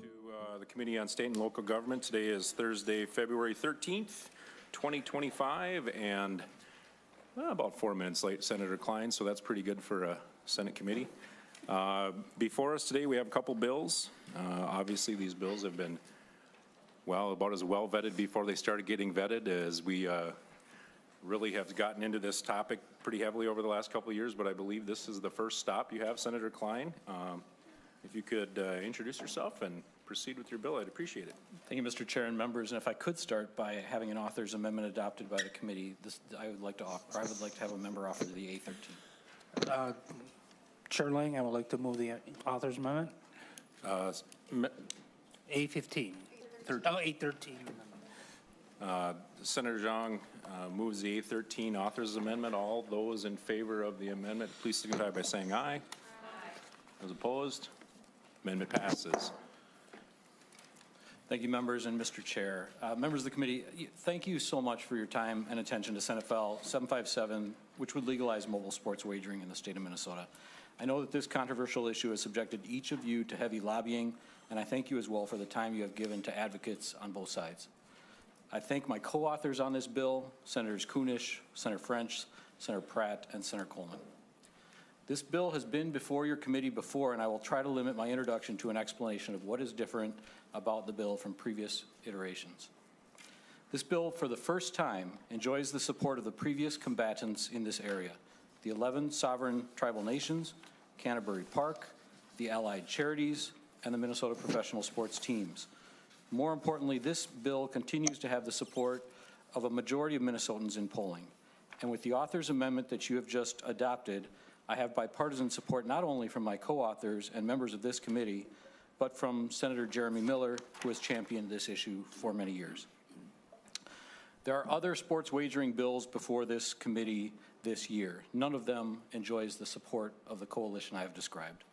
to the Committee on State and Local Government. Today is Thursday, February 13th, 2025, and about 4 minutes late, Senator Klein, so that's pretty good for a Senate committee. Before us today, we have a couple bills. Obviously, these bills have been, well, about as well vetted before they started getting vetted as we really have gotten into this topic pretty heavily over the last couple of years, but I believe this is the first stop you have, Senator Klein. If you could introduce yourself and proceed with your bill, I'd appreciate it. Thank you, Mr. Chair and members. And if I could start by having an author's amendment adopted by the committee, I would like to have a member offer to the A13. Chair Lang, I would like to move the author's amendment. A15. A13. Senator Zhang moves the A13 author's amendment. All those in favor of the amendment, please signify by saying aye. Aye. Those opposed? Amendment passes. Thank you, members and Mr. Chair. Members of the committee, thank you so much for your time and attention to Senate File 757, which would legalize mobile sports wagering in the state of Minnesota. I know that this controversial issue has subjected each of you to heavy lobbying, and I thank you as well for the time you have given to advocates on both sides. I thank my co-authors on this bill, Senators Kunish, Senator French, Senator Pratt, and Senator Coleman. This bill has been before your committee before, and I will try to limit my introduction to an explanation of what is different about the bill from previous iterations. This bill, for the first time, enjoys the support of the previous combatants in this area, the 11 sovereign tribal nations, Canterbury Park, the allied charities, and the Minnesota professional sports teams. More importantly, this bill continues to have the support of a majority of Minnesotans in polling. And with the author's amendment that you have just adopted, I have bipartisan support not only from my co-authors and members of this committee, but from Senator Jeremy Miller, who has championed this issue for many years. There are other sports wagering bills before this committee this year. None of them enjoys the support of the coalition I have described.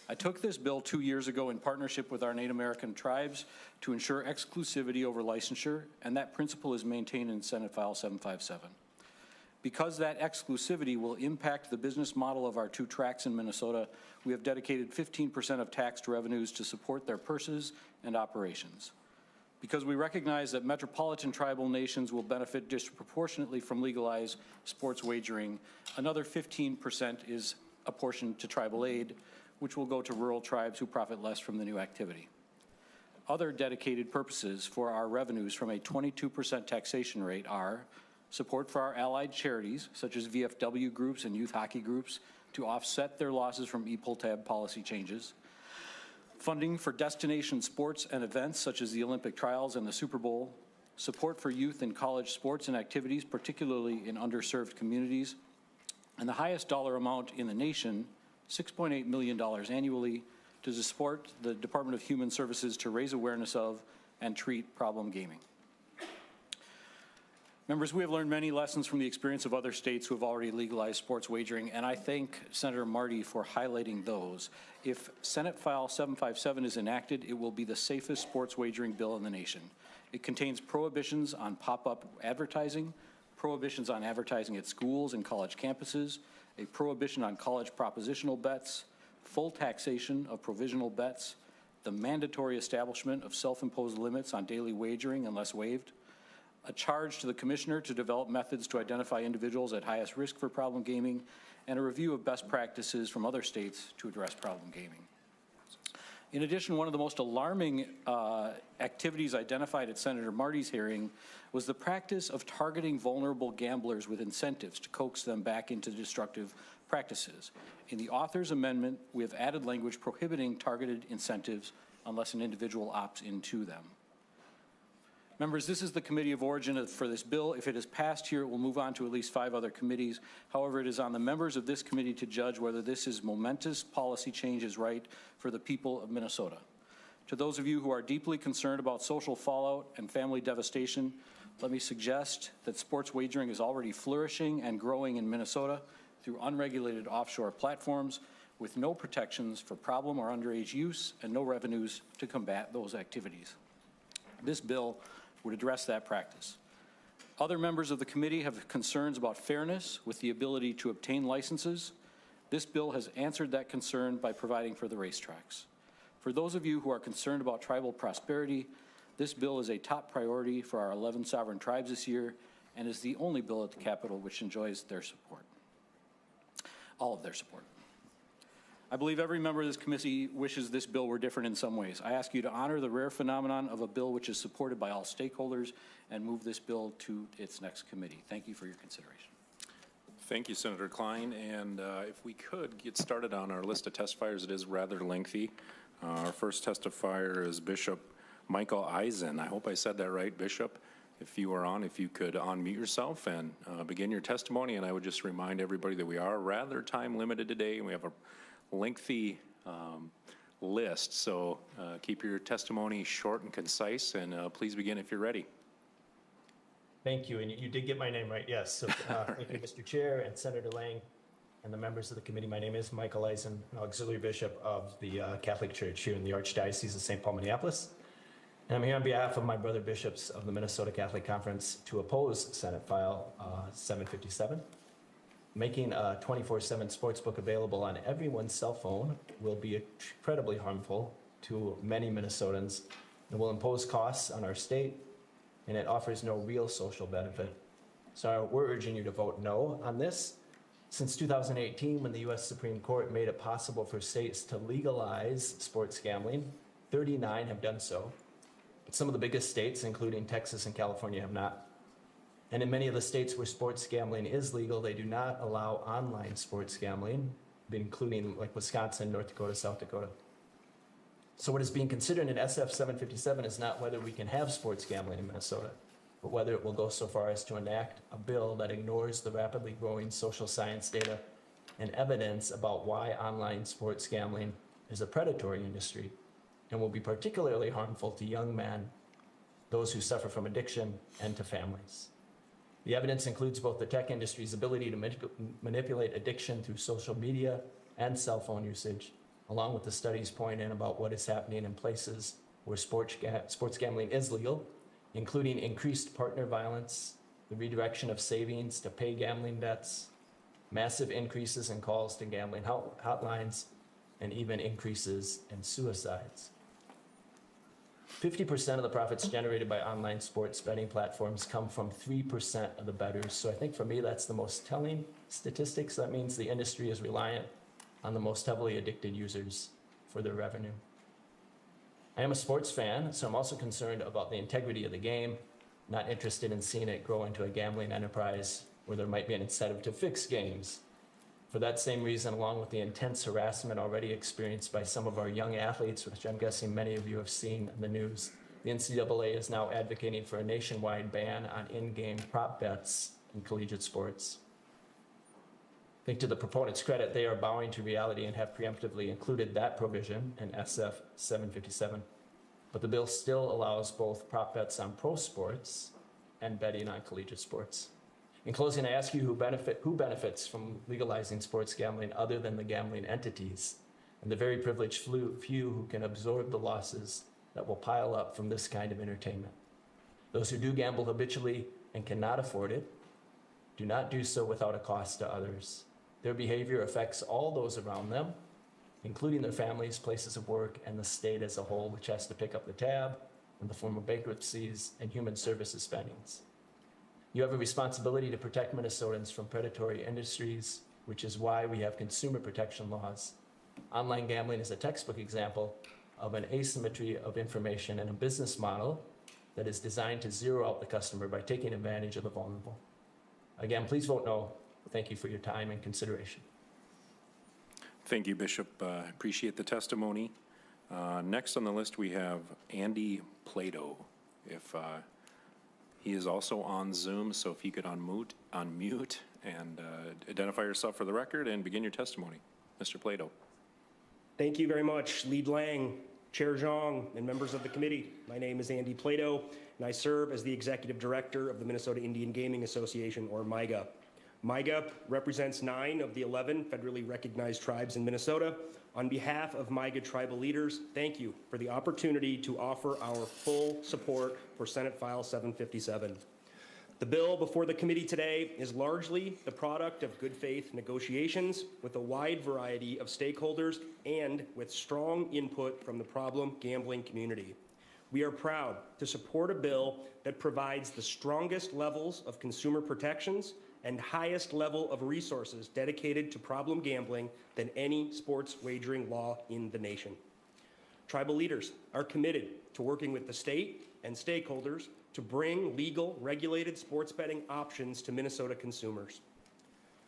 I took this bill 2 years ago in partnership with our Native American tribes to ensure exclusivity over licensure, and that principle is maintained in Senate File 757. Because that exclusivity will impact the business model of our two tracts in Minnesota, we have dedicated 15% of taxed revenues to support their purses and operations. Because we recognize that metropolitan tribal nations will benefit disproportionately from legalized sports wagering, another 15% is apportioned to tribal aid, which will go to rural tribes who profit less from the new activity. Other dedicated purposes for our revenues from a 22% taxation rate are support for our allied charities, such as VFW groups and youth hockey groups, to offset their losses from e-pull-tab policy changes, funding for destination sports and events, such as the Olympic trials and the Super Bowl, support for youth and college sports and activities, particularly in underserved communities, and the highest dollar amount in the nation, $6.8 million annually, to support the Department of Human Services to raise awareness of and treat problem gaming. Members, we have learned many lessons from the experience of other states who have already legalized sports wagering, and I thank Senator Marty for highlighting those. If Senate File 757 is enacted, it will be the safest sports wagering bill in the nation. It contains prohibitions on pop-up advertising, prohibitions on advertising at schools and college campuses, a prohibition on college propositional bets, full taxation of provisional bets, the mandatory establishment of self-imposed limits on daily wagering unless waived, a charge to the commissioner to develop methods to identify individuals at highest risk for problem gaming, and a review of best practices from other states to address problem gaming. In addition, one of the most alarming activities identified at Senator Marty's hearing was the practice of targeting vulnerable gamblers with incentives to coax them back into destructive practices. In the author's amendment, we have added language prohibiting targeted incentives unless an individual opts into them. Members, this is the committee of origin for this bill. If it is passed here, it will move on to at least 5 other committees. However, it is on the members of this committee to judge whether this is momentous policy change is right for the people of Minnesota. To those of you who are deeply concerned about social fallout and family devastation, let me suggest that sports wagering is already flourishing and growing in Minnesota through unregulated offshore platforms with no protections for problem or underage use and no revenues to combat those activities. This bill would address that practice. Other members of the committee have concerns about fairness with the ability to obtain licenses. This bill has answered that concern by providing for the racetracks. For those of you who are concerned about tribal prosperity, this bill is a top priority for our 11 sovereign tribes this year and is the only bill at the Capitol which enjoys their support, all of their support. I believe every member of this committee wishes this bill were different in some ways. I ask you to honor the rare phenomenon of a bill which is supported by all stakeholders and move this bill to its next committee. Thank you for your consideration. Thank you, Senator Klein. And if we could get started on our list of testifiers, it is rather lengthy. Our first testifier is Bishop Michael Eisen. I hope I said that right, Bishop. If you are on, if you could unmute yourself and begin your testimony. And I would just remind everybody that we are rather time limited today, and we have a lengthy list. So keep your testimony short and concise, and please begin if you're ready. Thank you, and you did get my name right, yes. So thank you, Mr. Chair and Senator Lang and the members of the committee. My name is Michael Eisen, an auxiliary bishop of the Catholic Church here in the Archdiocese of St. Paul, Minneapolis. And I'm here on behalf of my brother bishops of the Minnesota Catholic Conference to oppose Senate File 757. Making a 24/7 sportsbook available on everyone's cell phone will be incredibly harmful to many Minnesotans and will impose costs on our state, and it offers no real social benefit. So we're urging you to vote no on this. Since 2018, when the U.S. Supreme Court made it possible for states to legalize sports gambling, 39 have done so. But some of the biggest states, including Texas and California, have not. And in many of the states where sports gambling is legal, they do not allow online sports gambling, including like Wisconsin, North Dakota, South Dakota. So what is being considered in SF 757 is not whether we can have sports gambling in Minnesota, but whether it will go so far as to enact a bill that ignores the rapidly growing social science data and evidence about why online sports gambling is a predatory industry and will be particularly harmful to young men, those who suffer from addiction, and to families. The evidence includes both the tech industry's ability to manipulate addiction through social media and cell phone usage, along with the studies pointing about what is happening in places where sports gambling is legal, including increased partner violence, the redirection of savings to pay gambling debts, massive increases in calls to gambling hotlines, and even increases in suicides. 50% of the profits generated by online sports betting platforms come from 3% of the bettors. So I think for me, that's the most telling statistics. That means the industry is reliant on the most heavily addicted users for their revenue. I am a sports fan, so I'm also concerned about the integrity of the game, not interested in seeing it grow into a gambling enterprise where there might be an incentive to fix games. For that same reason, along with the intense harassment already experienced by some of our young athletes, which I'm guessing many of you have seen in the news, the NCAA is now advocating for a nationwide ban on in-game prop bets in collegiate sports. I think to the proponents' credit, they are bowing to reality and have preemptively included that provision in SF 757. But the bill still allows both prop bets on pro sports and betting on collegiate sports. In closing, I ask you who benefits from legalizing sports gambling other than the gambling entities and the very privileged few who can absorb the losses that will pile up from this kind of entertainment. Those who do gamble habitually and cannot afford it do not do so without a cost to others. Their behavior affects all those around them, including their families, places of work, and the state as a whole, which has to pick up the tab in the form of bankruptcies and human services spendings. You have a responsibility to protect Minnesotans from predatory industries, which is why we have consumer protection laws. Online gambling is a textbook example of an asymmetry of information and a business model that is designed to zero out the customer by taking advantage of the vulnerable. Again, please vote no. Thank you for your time and consideration. Thank you, Bishop. Appreciate the testimony. Next on the list, we have Andy Plato. If he is also on Zoom, so if you could unmute and identify yourself for the record and begin your testimony. Mr. Plato. Thank you very much, Lead Lang, Chair Zhang, and members of the committee. My name is Andy Plato, and I serve as the Executive Director of the Minnesota Indian Gaming Association, or MIGA. MIGA represents 9 of the 11 federally recognized tribes in Minnesota. On behalf of MIGA tribal leaders, thank you for the opportunity to offer our full support for Senate File 757. The bill before the committee today is largely the product of good faith negotiations with a wide variety of stakeholders and with strong input from the problem gambling community. We are proud to support a bill that provides the strongest levels of consumer protections and highest level of resources dedicated to problem gambling than any sports wagering law in the nation. Tribal leaders are committed to working with the state and stakeholders to bring legal, regulated sports betting options to Minnesota consumers.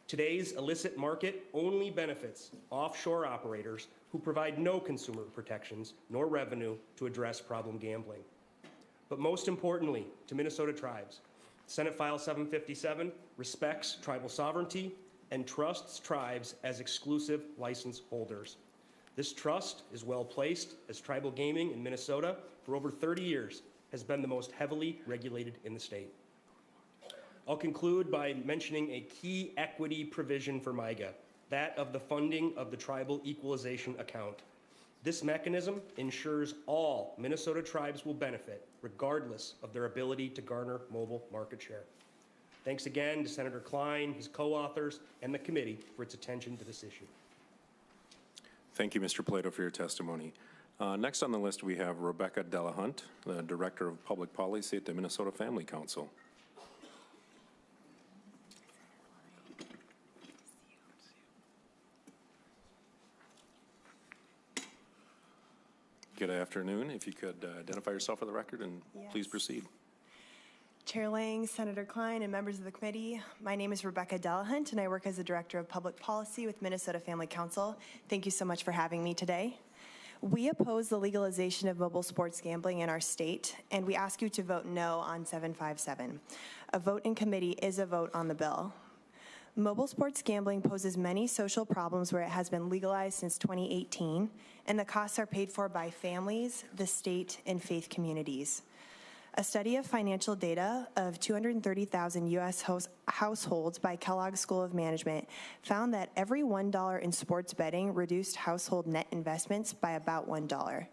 Today's illicit market only benefits offshore operators who provide no consumer protections nor revenue to address problem gambling. But most importantly, to Minnesota tribes, Senate File 757 respects tribal sovereignty and trusts tribes as exclusive license holders. This trust is well placed as tribal gaming in Minnesota for over 30 years has been the most heavily regulated in the state. I'll conclude by mentioning a key equity provision for MIGA, that of the funding of the Tribal Equalization Account. This mechanism ensures all Minnesota tribes will benefit, regardless of their ability to garner mobile market share. Thanks again to Senator Klein, his co-authors, and the committee for its attention to this issue. Thank you, Mr. Plato, for your testimony. Next on the list, we have Rebecca Delahunt, the Director of Public Policy at the Minnesota Family Council. Good afternoon. If you could identify yourself for the record and please proceed. Chair Lang, Senator Klein, and members of the committee, my name is Rebecca Delahunt, and I work as the Director of Public Policy with Minnesota Family Council. Thank you so much for having me today. We oppose the legalization of mobile sports gambling in our state, and we ask you to vote no on 757. A vote in committee is a vote on the bill. Mobile sports gambling poses many social problems where it has been legalized since 2018, and the costs are paid for by families, the state, and faith communities. A study of financial data of 230,000 U.S. households by Kellogg School of Management found that every $1 in sports betting reduced household net investments by about $1.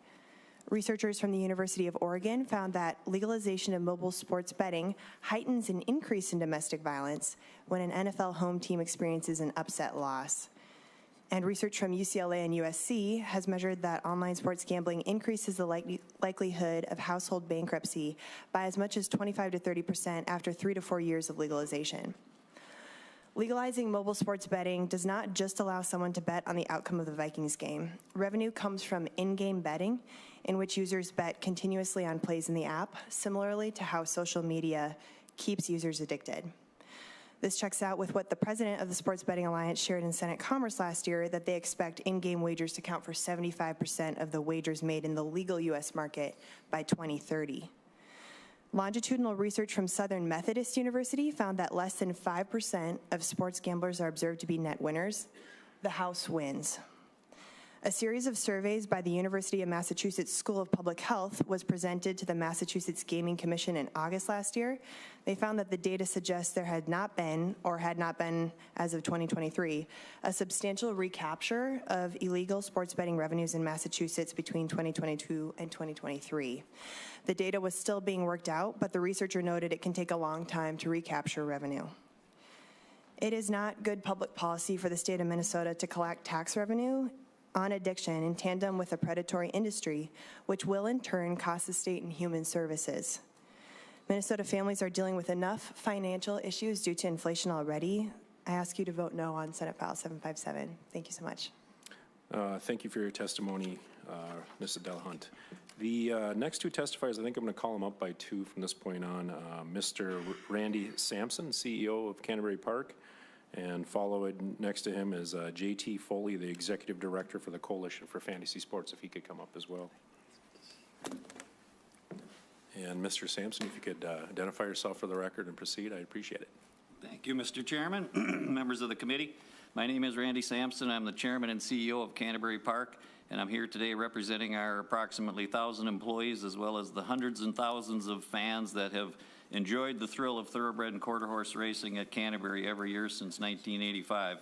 Researchers from the University of Oregon found that legalization of mobile sports betting heightens an increase in domestic violence when an NFL home team experiences an upset loss. And research from UCLA and USC has measured that online sports gambling increases the likelihood of household bankruptcy by as much as 25 to 30% after 3 to 4 years of legalization. Legalizing mobile sports betting does not just allow someone to bet on the outcome of the Vikings game. Revenue comes from in-game betting, in which users bet continuously on plays in the app, similarly to how social media keeps users addicted. This checks out with what the president of the Sports Betting Alliance shared in Senate Commerce last year, that they expect in-game wagers to count for 75% of the wagers made in the legal U.S. market by 2030. Longitudinal research from Southern Methodist University found that less than 5% of sports gamblers are observed to be net winners. The house wins. A series of surveys by the University of Massachusetts School of Public Health was presented to the Massachusetts Gaming Commission in August last year. They found that the data suggests there had not been, or had not been as of 2023, a substantial recapture of illegal sports betting revenues in Massachusetts between 2022 and 2023. The data was still being worked out, but the researcher noted it can take a long time to recapture revenue. It is not good public policy for the state of Minnesota to collect tax revenue on addiction in tandem with a predatory industry, which will in turn cost the state in human services. Minnesota families are dealing with enough financial issues due to inflation already. I ask you to vote no on Senate File 757. Thank you so much. Thank you for your testimony, Mrs. Delahunt. The next two testifiers, I think I'm going to call them up by two from this point on. Mr. Randy Sampson, CEO of Canterbury Park, and followed next to him is J.T. Foley, the Executive Director for the Coalition for Fantasy Sports, if he could come up as well. And Mr. Sampson, if you could identify yourself for the record and proceed, I'd appreciate it. Thank you, Mr. Chairman, members of the committee. My name is Randy Sampson. I'm the Chairman and CEO of Canterbury Park, and I'm here today representing our approximately 1,000 employees as well as the hundreds and thousands of fans that have enjoyed the thrill of thoroughbred and quarter horse racing at Canterbury every year since 1985.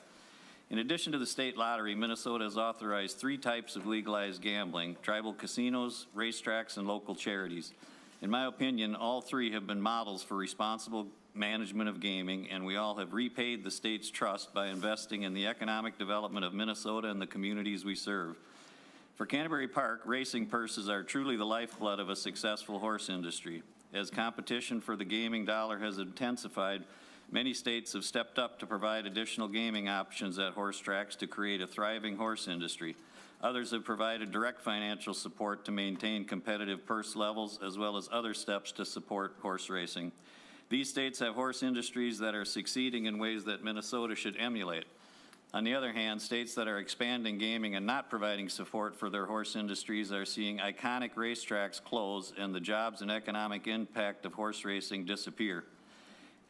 In addition to the state lottery, Minnesota has authorized 3 types of legalized gambling: tribal casinos, racetracks, and local charities. In my opinion, all 3 have been models for responsible management of gaming, and we all have repaid the state's trust by investing in the economic development of Minnesota and the communities we serve. For Canterbury Park, racing purses are truly the lifeblood of a successful horse industry. As competition for the gaming dollar has intensified, many states have stepped up to provide additional gaming options at horse tracks to create a thriving horse industry. Others have provided direct financial support to maintain competitive purse levels, as well as other steps to support horse racing. These states have horse industries that are succeeding in ways that Minnesota should emulate. On the other hand, states that are expanding gaming and not providing support for their horse industries are seeing iconic racetracks close and the jobs and economic impact of horse racing disappear.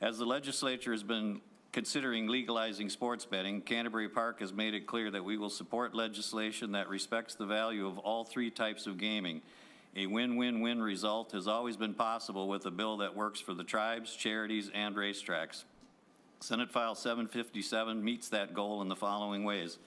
As the legislature has been considering legalizing sports betting, Canterbury Park has made it clear that we will support legislation that respects the value of all three types of gaming. A win-win-win result has always been possible with a bill that works for the tribes, charities, and racetracks. Senate File 757 meets that goal in the following ways.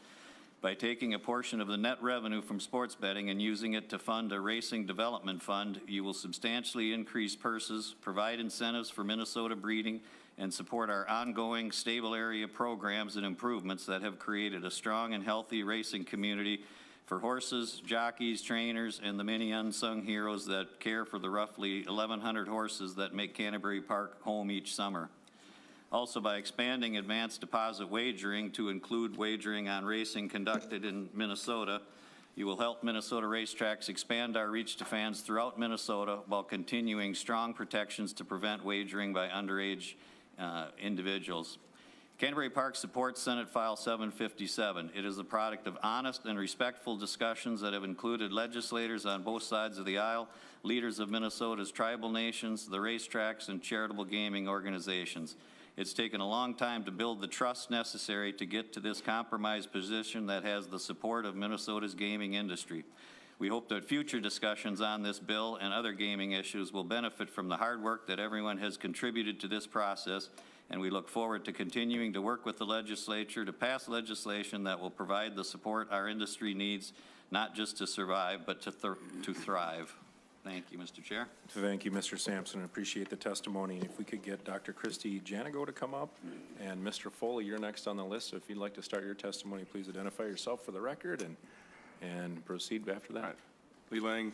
By taking a portion of the net revenue from sports betting and using it to fund a racing development fund, you will substantially increase purses, provide incentives for Minnesota breeding, and support our ongoing stable area programs and improvements that have created a strong and healthy racing community for horses, jockeys, trainers, and the many unsung heroes that care for the roughly 1,100 horses that make Canterbury Park home each summer. Also, by expanding advanced deposit wagering to include wagering on racing conducted in Minnesota, you will help Minnesota racetracks expand our reach to fans throughout Minnesota while continuing strong protections to prevent wagering by underage individuals. Canterbury Park supports Senate File 757. It is the product of honest and respectful discussions that have included legislators on both sides of the aisle, leaders of Minnesota's tribal nations, the racetracks, and charitable gaming organizations. It's taken a long time to build the trust necessary to get to this compromised position that has the support of Minnesota's gaming industry. We hope that future discussions on this bill and other gaming issues will benefit from the hard work that everyone has contributed to this process, and we look forward to continuing to work with the legislature to pass legislation that will provide the support our industry needs, not just to survive, but to thrive. Thank you, Mr. Chair. Thank you, Mr. Sampson. I appreciate the testimony. And if we could get Dr. Christy Janigo to come up, and Mr. Foley, you're next on the list. So if you'd like to start your testimony, please identify yourself for the record and proceed after that. All right. Lee Lang,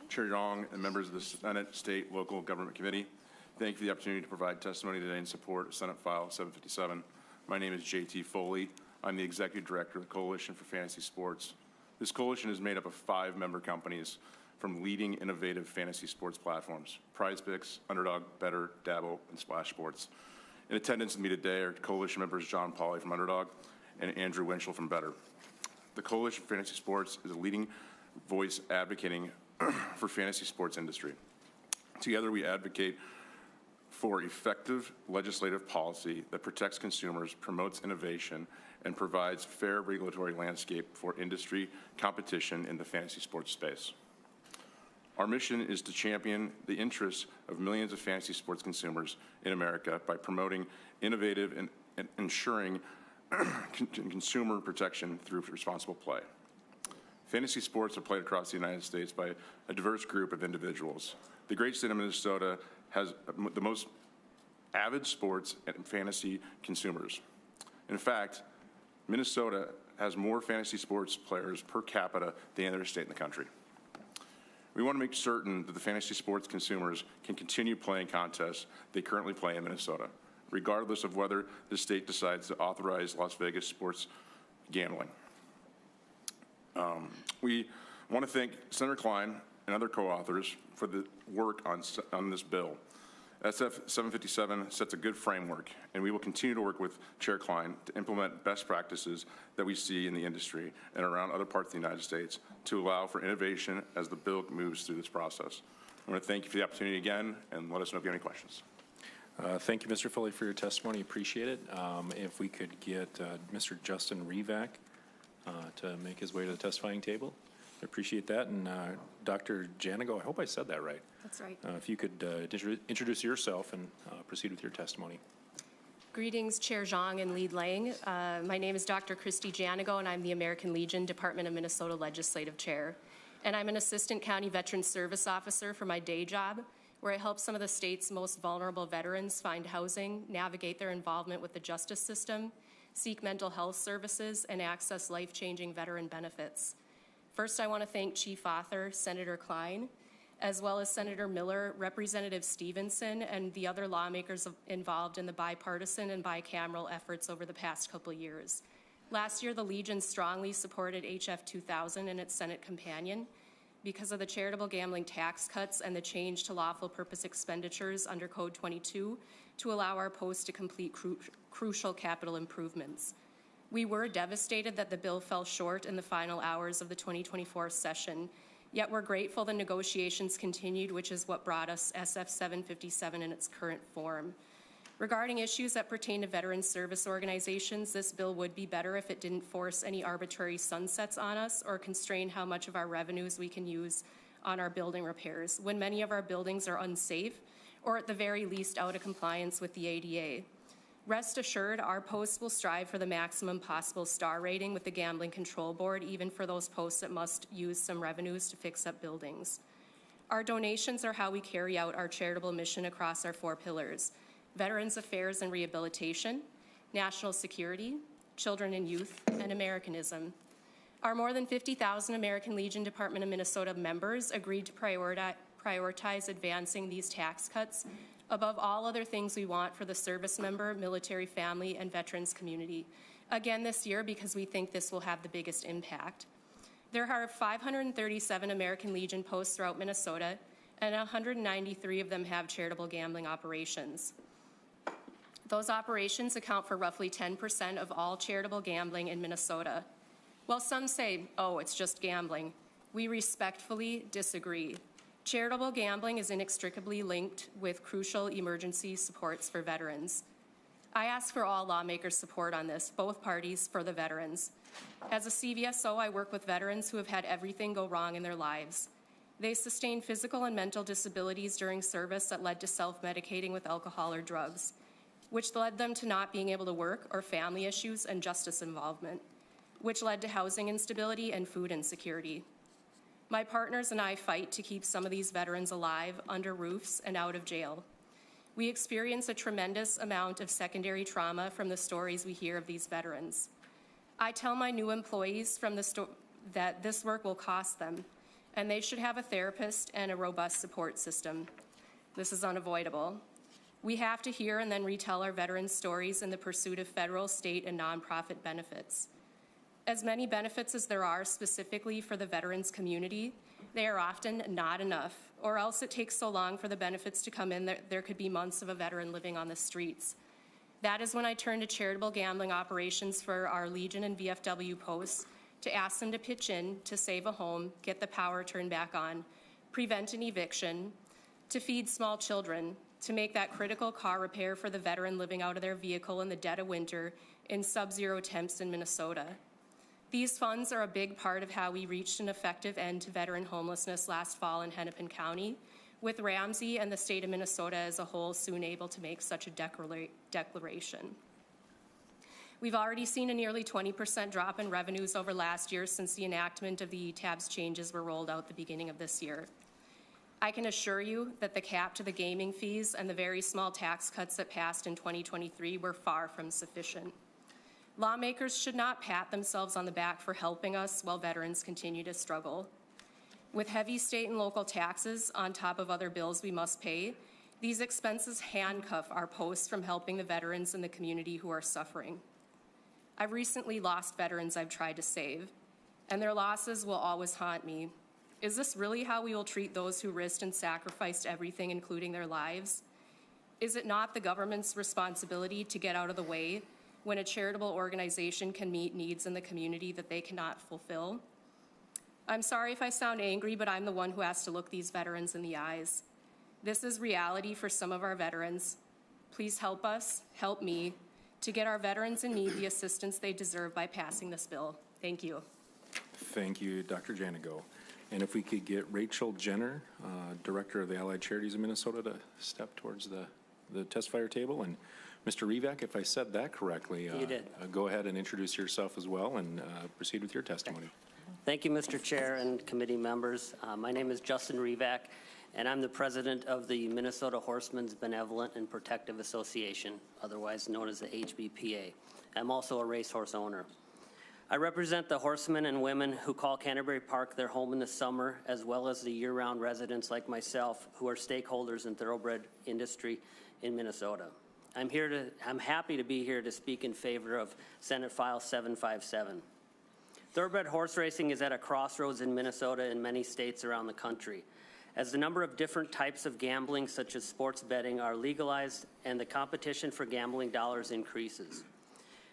Chair Yong, and members of the Senate, State, Local Government Committee. Thank you for the opportunity to provide testimony today in support of Senate File 757. My name is J.T. Foley. I'm the Executive Director of the Coalition for Fantasy Sports. This coalition is made up of 5 member companies from leading innovative fantasy sports platforms: PrizePicks, Underdog, Better, Dabble, and Splash Sports. In attendance with me today are coalition members John Pauly from Underdog and Andrew Winchell from Better. The Coalition for Fantasy Sports is a leading voice advocating for fantasy sports industry. Together we advocate for effective legislative policy that protects consumers, promotes innovation, and provides fair regulatory landscape for industry competition in the fantasy sports space. Our mission is to champion the interests of millions of fantasy sports consumers in America by promoting innovative and ensuring consumer protection through responsible play. Fantasy sports are played across the United States by a diverse group of individuals. The great state of Minnesota has the most avid sports and fantasy consumers. In fact, Minnesota has more fantasy sports players per capita than any other state in the country. We want to make certain that the fantasy sports consumers can continue playing contests they currently play in Minnesota, regardless of whether the state decides to authorize Las Vegas sports gambling. We want to thank Senator Klein and other co-authors for the work on this bill. SF 757 sets a good framework, and we will continue to work with Chair Klein to implement best practices that we see in the industry and around other parts of the United States to allow for innovation as the bill moves through this process. I want to thank you for the opportunity again, and let us know if you have any questions. Thank you, Mr. Foley, for your testimony. Appreciate it. If we could get Mr. Justin Revac to make his way to the testifying table. I appreciate that. And Dr. Janigo, I hope I said that right. That's right. If you could introduce yourself and proceed with your testimony. Greetings, Chair Zhang and Lead Lang. My name is Dr. Christy Janigo, and I'm the American Legion Department of Minnesota Legislative Chair. And I'm an Assistant County Veteran Service Officer for my day job. where it helps some of the state's most vulnerable veterans find housing, navigate their involvement with the justice system, seek mental health services, and access life-changing veteran benefits. First, I want to thank Chief Author, Senator Klein, as well as Senator Miller, Representative Stevenson, and the other lawmakers involved in the bipartisan and bicameral efforts over the past couple of years. Last year, the Legion strongly supported HF 2000 and its Senate companion because of the charitable gambling tax cuts and the change to lawful purpose expenditures under Code 22 to allow our post to complete crucial capital improvements. We were devastated that the bill fell short in the final hours of the 2024 session, yet we're grateful the negotiations continued, which is what brought us SF 757 in its current form. Regarding issues that pertain to veteran service organizations, this bill would be better if it didn't force any arbitrary sunsets on us or constrain how much of our revenues we can use on our building repairs, when many of our buildings are unsafe or at the very least out of compliance with the ADA. Rest assured, our posts will strive for the maximum possible star rating with the Gambling Control Board, even for those posts that must use some revenues to fix up buildings. Our donations are how we carry out our charitable mission across our 4 pillars: Veterans Affairs and Rehabilitation, National Security, Children and Youth, and Americanism. Our more than 50,000 American Legion Department of Minnesota members agreed to prioritize advancing these tax cuts above all other things we want for the service member, military family, and veterans community. Again this year, because we think this will have the biggest impact. There are 537 American Legion posts throughout Minnesota, and 193 of them have charitable gambling operations. Those operations account for roughly 10% of all charitable gambling in Minnesota. While some say, oh, it's just gambling, we respectfully disagree. Charitable gambling is inextricably linked with crucial emergency supports for veterans. I ask for all lawmakers' support on this, both parties for the veterans. As a CVSO, I work with veterans who have had everything go wrong in their lives. They sustained physical and mental disabilities during service that led to self-medicating with alcohol or drugs, which led them to not being able to work, or family issues and justice involvement, which led to housing instability and food insecurity. My partners and I fight to keep some of these veterans alive, under roofs, and out of jail. We experience a tremendous amount of secondary trauma from the stories we hear of these veterans. I tell my new employees that this work will cost them, and they should have a therapist and a robust support system. This is unavoidable. We have to hear and then retell our veterans' stories in the pursuit of federal, state, and nonprofit benefits. As many benefits as there are specifically for the veterans community, they are often not enough, or else it takes so long for the benefits to come in that there could be months of a veteran living on the streets. That is when I turn to charitable gambling operations for our Legion and VFW posts to ask them to pitch in to save a home, get the power turned back on, prevent an eviction, to feed small children, to make that critical car repair for the veteran living out of their vehicle in the dead of winter in sub-zero temps in Minnesota. These funds are a big part of how we reached an effective end to veteran homelessness last fall in Hennepin County, with Ramsey and the state of Minnesota as a whole soon able to make such a declaration. We've already seen a nearly 20% drop in revenues over last year since the enactment of the ETABS changes were rolled out at the beginning of this year. I can assure you that the cap to the gaming fees and the very small tax cuts that passed in 2023 were far from sufficient. Lawmakers should not pat themselves on the back for helping us while veterans continue to struggle. With heavy state and local taxes on top of other bills we must pay, these expenses handcuff our posts from helping the veterans in the community who are suffering. I've recently lost veterans I've tried to save, and their losses will always haunt me. Is this really how we will treat those who risked and sacrificed everything, including their lives? Is it not the government's responsibility to get out of the way when a charitable organization can meet needs in the community that they cannot fulfill? I'm sorry if I sound angry, but I'm the one who has to look these veterans in the eyes. This is reality for some of our veterans. Please help us, help me, to get our veterans in need the assistance they deserve by passing this bill. Thank you. Thank you, Dr. Janigo. And if we could get Rachel Jenner, Director of the Allied Charities of Minnesota, to step towards the testifier table. And Mr. Rivak, if I said that correctly, you did. Go ahead and introduce yourself as well and proceed with your testimony. Thank you, Mr. Chair and committee members. My name is Justin Rivak, and I'm the president of the Minnesota Horsemen's Benevolent and Protective Association, otherwise known as the HBPA. I'm also a racehorse owner. I represent the horsemen and women who call Canterbury Park their home in the summer, as well as the year-round residents like myself who are stakeholders in thoroughbred industry in Minnesota. I'm happy to be here to speak in favor of Senate File 757. Thoroughbred horse racing is at a crossroads in Minnesota and many states around the country, as the number of different types of gambling, such as sports betting, are legalized and the competition for gambling dollars increases.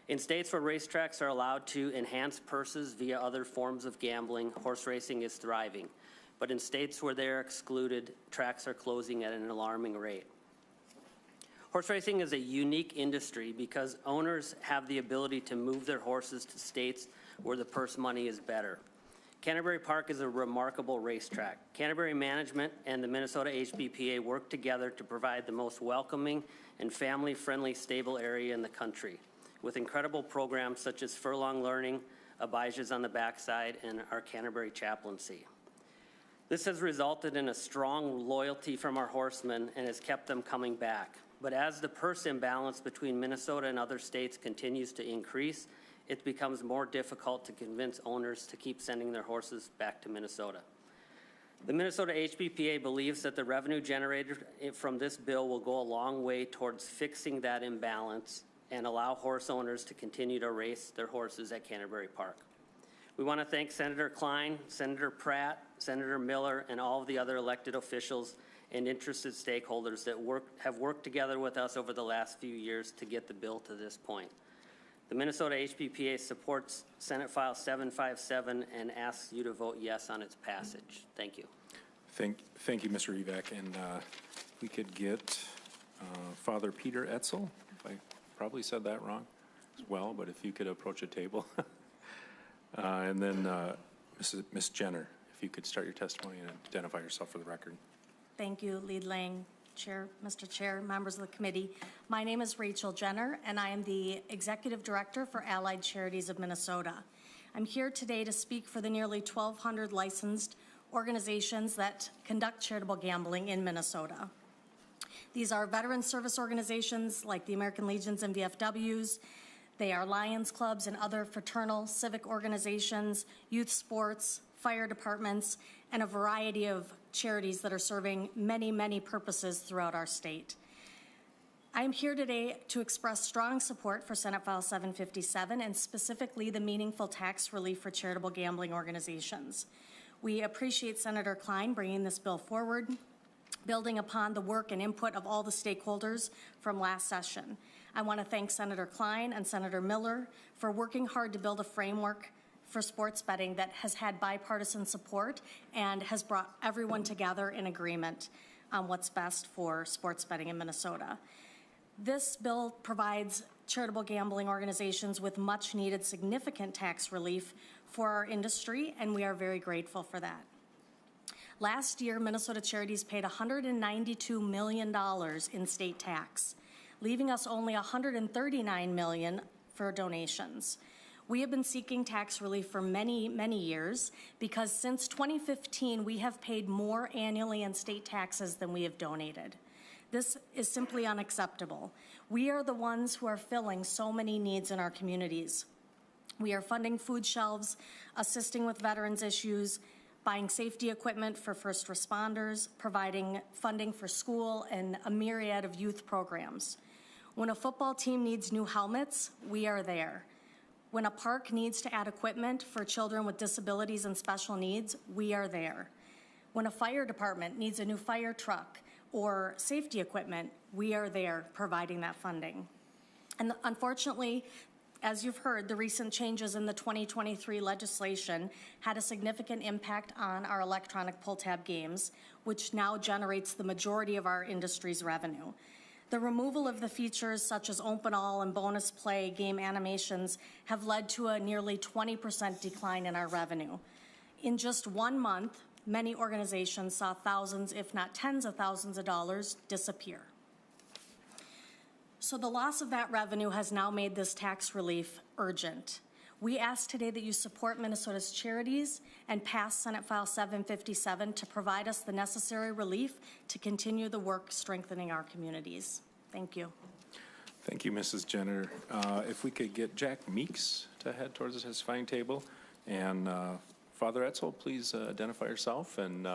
In states where racetracks are allowed to enhance purses via other forms of gambling, horse racing is thriving. But in states where they are excluded, tracks are closing at an alarming rate. Horse racing is a unique industry because owners have the ability to move their horses to states where the purse money is better. Canterbury Park is a remarkable racetrack. Canterbury management and the Minnesota HBPA work together to provide the most welcoming and family-friendly stable area in the country, with incredible programs such as Furlong Learning, Abijah's on the Backside, and our Canterbury Chaplaincy. This has resulted in a strong loyalty from our horsemen and has kept them coming back. But as the purse imbalance between Minnesota and other states continues to increase, it becomes more difficult to convince owners to keep sending their horses back to Minnesota. The Minnesota HBPA believes that the revenue generated from this bill will go a long way towards fixing that imbalance and allow horse owners to continue to race their horses at Canterbury Park. We want to thank Senator Klein, Senator Pratt, Senator Miller, and all of the other elected officials and interested stakeholders that have worked together with us over the last few years to get the bill to this point. The Minnesota HBPA supports Senate File 757 and asks you to vote yes on its passage. Thank you. Thank you, Mr. Evac. And we could get Father Peter Etzel, if I probably said that wrong as well, but if you could approach a table. And then Ms. Jenner, if you could start your testimony and identify yourself for the record. Thank you, Lead Lang, Chair, Mr. Chair, members of the committee. My name is Rachel Jenner, and I am the Executive Director for Allied Charities of Minnesota. I'm here today to speak for the nearly 1,200 licensed organizations that conduct charitable gambling in Minnesota. These are veteran service organizations like the American Legions and VFWs. They are Lions Clubs and other fraternal civic organizations, youth sports, fire departments, and a variety of charities that are serving many, many purposes throughout our state. I am here today to express strong support for Senate File 757 and specifically the meaningful tax relief for charitable gambling organizations. We appreciate Senator Klein bringing this bill forward, building upon the work and input of all the stakeholders from last session. I want to thank Senator Klein and Senator Miller for working hard to build a framework for sports betting that has had bipartisan support and has brought everyone together in agreement on what's best for sports betting in Minnesota. This bill provides charitable gambling organizations with much needed significant tax relief for our industry, and we are very grateful for that. Last year, Minnesota Charities paid $192 million in state tax, leaving us only $139 million for donations. We have been seeking tax relief for many, many years because since 2015, we have paid more annually in state taxes than we have donated. This is simply unacceptable. We are the ones who are filling so many needs in our communities. We are funding food shelves, assisting with veterans issues, buying safety equipment for first responders, providing funding for school, and a myriad of youth programs. When a football team needs new helmets, we are there. When a park needs to add equipment for children with disabilities and special needs, we are there. When a fire department needs a new fire truck or safety equipment, we are there providing that funding. And unfortunately, as you've heard, the recent changes in the 2023 legislation had a significant impact on our electronic pull-tab games, which now generates the majority of our industry's revenue. The removal of the features such as open all and bonus play game animations have led to a nearly 20% decline in our revenue. In just 1 month, many organizations saw thousands, if not tens of thousands of dollars disappear. So the loss of that revenue has now made this tax relief urgent. We ask today that you support Minnesota's charities and pass Senate File 757 to provide us the necessary relief to continue the work strengthening our communities. Thank you. Thank you, Mrs. Jenner. If we could get Jack Meeks to head towards the testifying table. And Father Etzel, please identify yourself and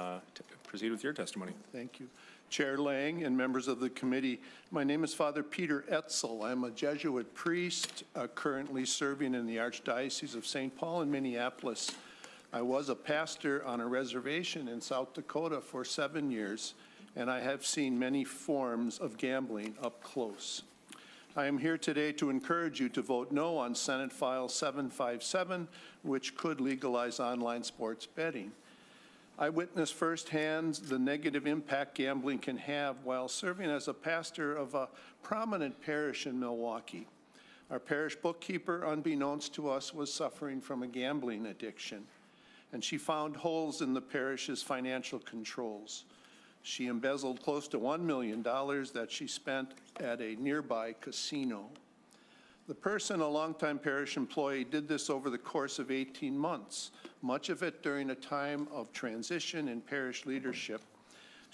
proceed with your testimony. Thank you. Chair Lang and members of the committee, my name is Father Peter Etzel. I'm a Jesuit priest currently serving in the Archdiocese of St. Paul in Minneapolis. I was a pastor on a reservation in South Dakota for 7 years, and I have seen many forms of gambling up close. I am here today to encourage you to vote no on Senate File 757, which could legalize online sports betting. I witnessed firsthand the negative impact gambling can have while serving as a pastor of a prominent parish in Milwaukee. Our parish bookkeeper, unbeknownst to us, was suffering from a gambling addiction, and she found holes in the parish's financial controls. She embezzled close to $1 million that she spent at a nearby casino. The person, a longtime parish employee, did this over the course of 18 months, much of it during a time of transition in parish leadership.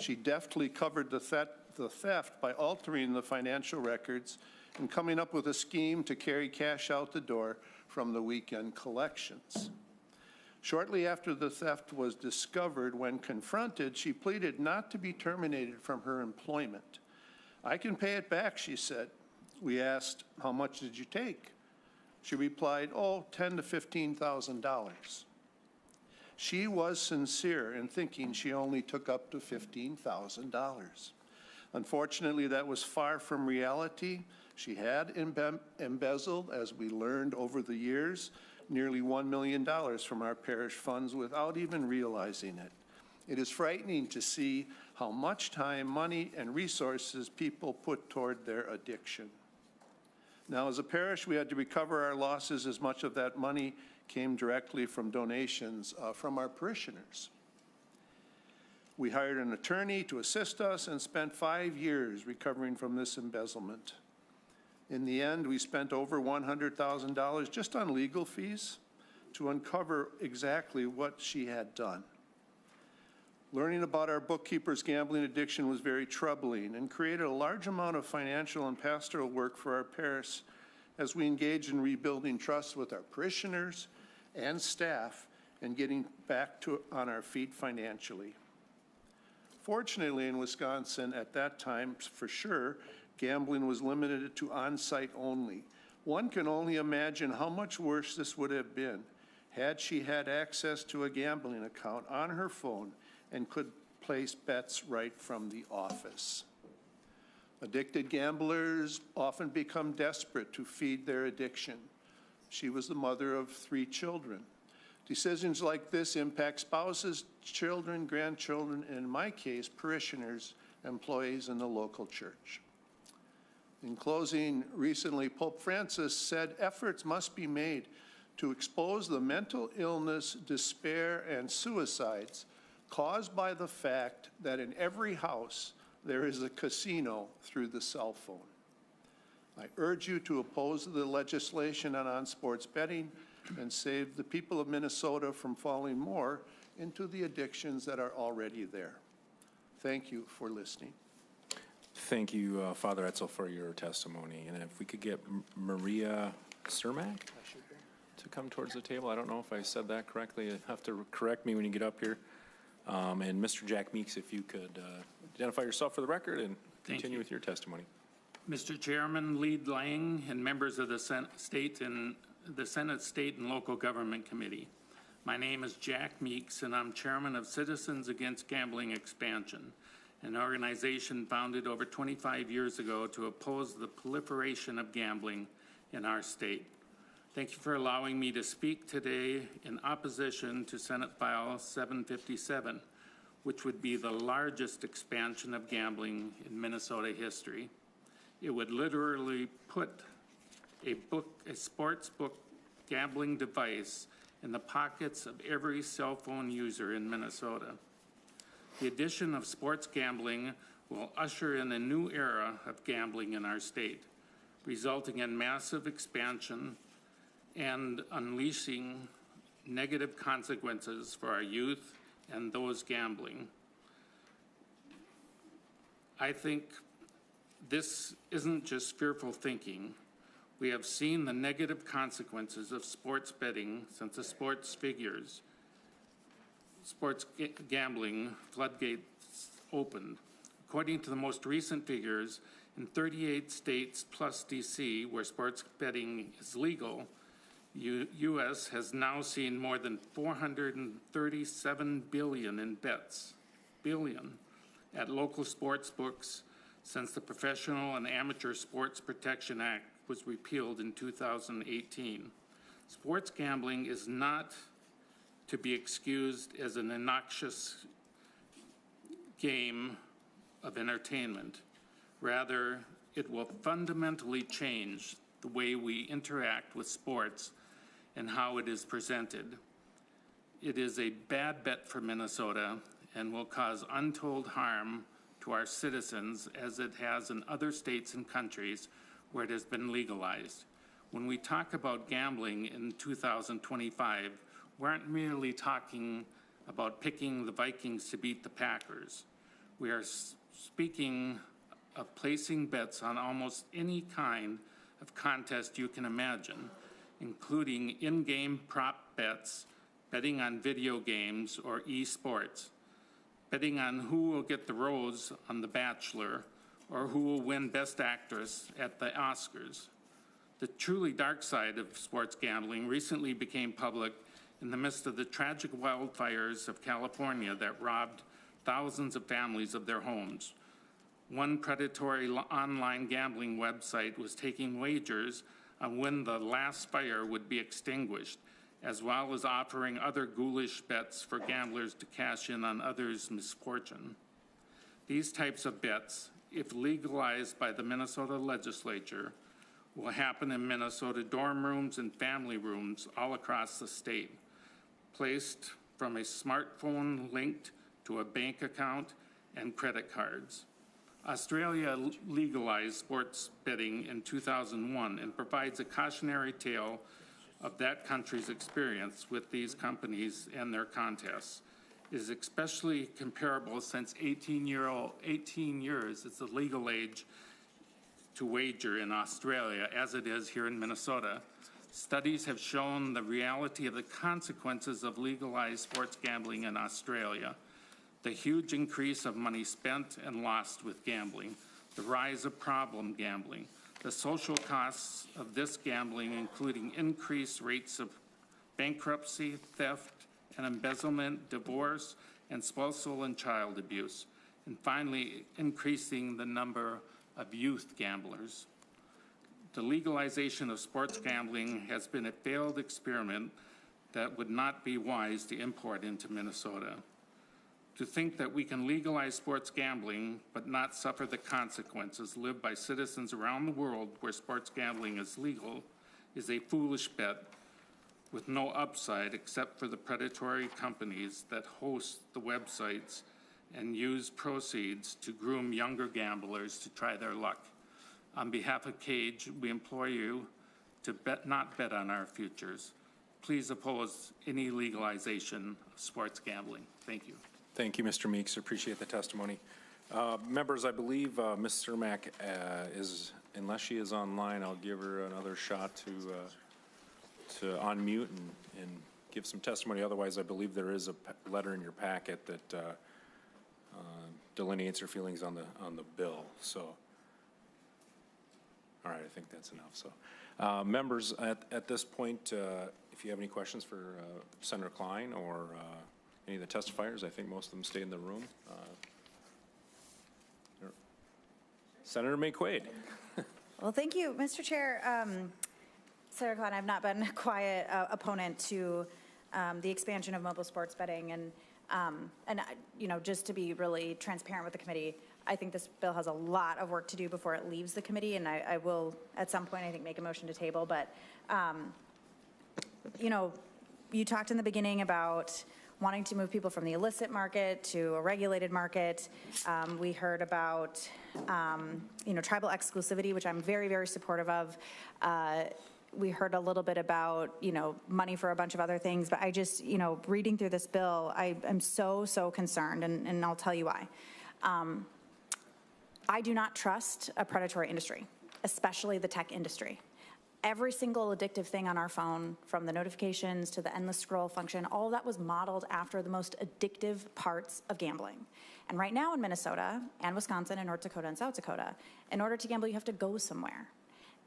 She deftly covered the theft by altering the financial records and coming up with a scheme to carry cash out the door from the weekend collections. Shortly after the theft was discovered, when confronted, she pleaded not to be terminated from her employment. "I can pay it back," she said. We asked, "How much did you take?" She replied, $10,000 to $15,000. She was sincere in thinking she only took up to $15,000. Unfortunately, that was far from reality. She had embezzled, as we learned over the years, nearly $1 million from our parish funds without even realizing it. It is frightening to see how much time, money, and resources people put toward their addiction. Now, as a parish, we had to recover our losses as much of that money came directly from donations from our parishioners. We hired an attorney to assist us and spent 5 years recovering from this embezzlement. In the end, we spent over $100,000 just on legal fees to uncover exactly what she had done. Learning about our bookkeeper's gambling addiction was very troubling and created a large amount of financial and pastoral work for our parish as we engaged in rebuilding trust with our parishioners and staff and getting back on our feet financially. Fortunately, in Wisconsin at that time, for sure, gambling was limited to on-site only. One can only imagine how much worse this would have been had she had access to a gambling account on her phone and could place bets right from the office. Addicted gamblers often become desperate to feed their addiction. She was the mother of 3 children. Decisions like this impact spouses, children, grandchildren, and in my case, parishioners, employees in the local church. In closing, recently Pope Francis said efforts must be made to expose the mental illness, despair, and suicides caused by the fact that in every house there is a casino through the cell phone. I urge you to oppose the legislation on sports betting and save the people of Minnesota from falling more into the addictions that are already there. Thank you for listening. Thank you, Father Etzel, for your testimony. And if we could get Maria Cermak to come towards the table. I don't know if I said that correctly. You'll have to correct me when you get up here. And Mr. Jack Meeks, if you could identify yourself for the record and continue with your testimony. Mr. Chairman, Lead Lang, and members of the Senate, State, and Local Government Committee. My name is Jack Meeks, and I'm chairman of Citizens Against Gambling Expansion, an organization founded over 25 years ago to oppose the proliferation of gambling in our state. Thank you for allowing me to speak today in opposition to Senate File 757, which would be the largest expansion of gambling in Minnesota history. It would literally put a sports book gambling device in the pockets of every cell phone user in Minnesota. The addition of sports gambling will usher in a new era of gambling in our state, resulting in massive expansion and unleashing negative consequences for our youth and those gambling. I think this isn't just fearful thinking. We have seen the negative consequences of sports betting since the sports gambling floodgates opened. According to the most recent figures, in 38 states plus DC, where sports betting is legal, U.S. has now seen more than $437 billion in bets, at local sports books since the Professional and Amateur Sports Protection Act was repealed in 2018. Sports gambling is not to be excused as an innoxious game of entertainment. Rather, it will fundamentally change the way we interact with sports and how it is presented. It is a bad bet for Minnesota and will cause untold harm to our citizens as it has in other states and countries where it has been legalized. When we talk about gambling in 2025, we aren't merely talking about picking the Vikings to beat the Packers. We are speaking of placing bets on almost any kind of contest you can imagine, including in-game prop bets, betting on video games or esports, betting on who will get the rose on The Bachelor, or who will win Best Actress at the Oscars. The truly dark side of sports gambling recently became public in the midst of the tragic wildfires of California that robbed thousands of families of their homes. One predatory online gambling website was taking wagers on when the last fire would be extinguished, as well as offering other ghoulish bets for gamblers to cash in on others' misfortune. These types of bets, if legalized by the Minnesota legislature, will happen in Minnesota dorm rooms and family rooms all across the state, placed from a smartphone linked to a bank account and credit cards. Australia legalized sports betting in 2001 and provides a cautionary tale of that country's experience with these companies and their contests. It is especially comparable since 18 years is the legal age to wager in Australia, as it is here in Minnesota. Studies have shown the reality of the consequences of legalized sports gambling in Australia. The huge increase of money spent and lost with gambling, the rise of problem gambling, the social costs of this gambling, including increased rates of bankruptcy, theft, and embezzlement, divorce, and spousal and child abuse, and finally, increasing the number of youth gamblers. The legalization of sports gambling has been a failed experiment that would not be wise to import into Minnesota. To think that we can legalize sports gambling but not suffer the consequences lived by citizens around the world where sports gambling is legal is a foolish bet with no upside except for the predatory companies that host the websites and use proceeds to groom younger gamblers to try their luck. On behalf of CAGE, we implore you to not bet on our futures. Please oppose any legalization of sports gambling. Thank you. Thank you, Mr. Meeks. Appreciate the testimony. Members, I believe Ms. Cermak is, unless she is online, I'll give her another shot to unmute and give some testimony. Otherwise, I believe there is a letter in your packet that delineates her feelings on the bill. So, all right, I think that's enough. So, members, at this point, if you have any questions for Senator Klein or any of the testifiers, I think most of them stay in the room. Senator McQuaid. Well, thank you, Mr. Chair. Senator Klein, I've not been a quiet opponent to the expansion of mobile sports betting, and you know, just to be really transparent with the committee, I think this bill has a lot of work to do before it leaves the committee, and I will at some point, I think, make a motion to table. But you know, you talked in the beginning about wanting to move people from the illicit market to a regulated market. We heard about, you know, tribal exclusivity, which I'm very, very supportive of. we heard a little bit about, money for a bunch of other things, but I just, reading through this bill, I am so concerned, and I'll tell you why. I do not trust a predatory industry, especially the tech industry. Every single addictive thing on our phone, from the notifications to the endless scroll function, all of that was modeled after the most addictive parts of gambling. And right now in Minnesota and Wisconsin and North Dakota and South Dakota, in order to gamble, you have to go somewhere.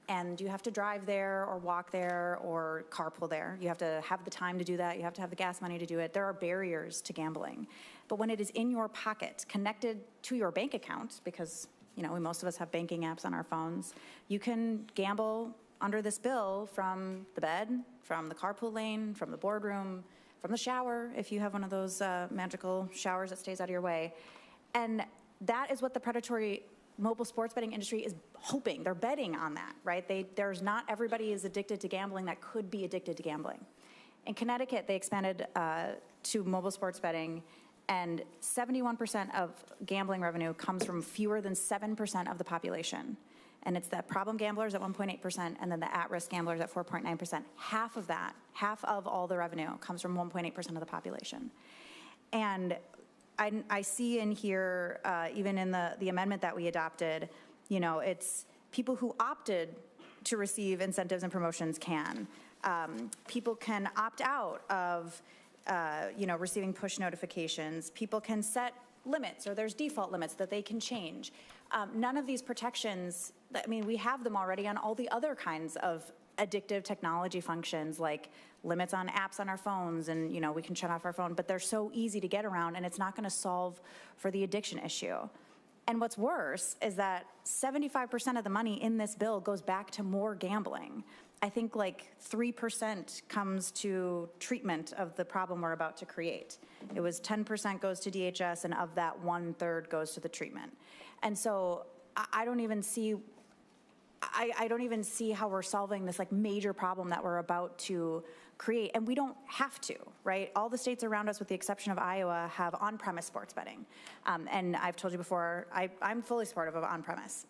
And you have to drive there or walk there or carpool there. You have to have the time to do that. You have to have the gas money to do it. There are barriers to gambling. But when it is in your pocket, connected to your bank account, because most of us have banking apps on our phones, you can gamble under this bill from the bed, from the carpool lane, from the boardroom, from the shower, if you have one of those magical showers that stays out of your way. And that is what the predatory mobile sports betting industry is hoping. They're betting on that, right? There's not everybody is addicted to gambling that could be addicted to gambling. In Connecticut, they expanded to mobile sports betting, and 71% of gambling revenue comes from fewer than 7% of the population. And it's the problem gamblers at 1.8%, and then the at-risk gamblers at 4.9%. Half of all the revenue comes from 1.8% of the population. And I see in here, even in the amendment that we adopted, it's people who opted to receive incentives and promotions can. People can opt out of, receiving push notifications. People can set limits, or there's default limits that they can change. None of these protections, we have them already on all the other kinds of addictive technology functions, like limits on apps on our phones, and we can shut off our phone, but they're so easy to get around, and it's not going to solve for the addiction issue. And what's worse is that 75% of the money in this bill goes back to more gambling. I think like 3% comes to treatment of the problem we're about to create. It was 10% goes to DHS, and of that, 1/3 goes to the treatment. And so I don't even see how we're solving this like major problem that we're about to create, and we don't have to, right? All the states around us, with the exception of Iowa, have on-premise sports betting. And I've told you before, I'm fully supportive of on-premise.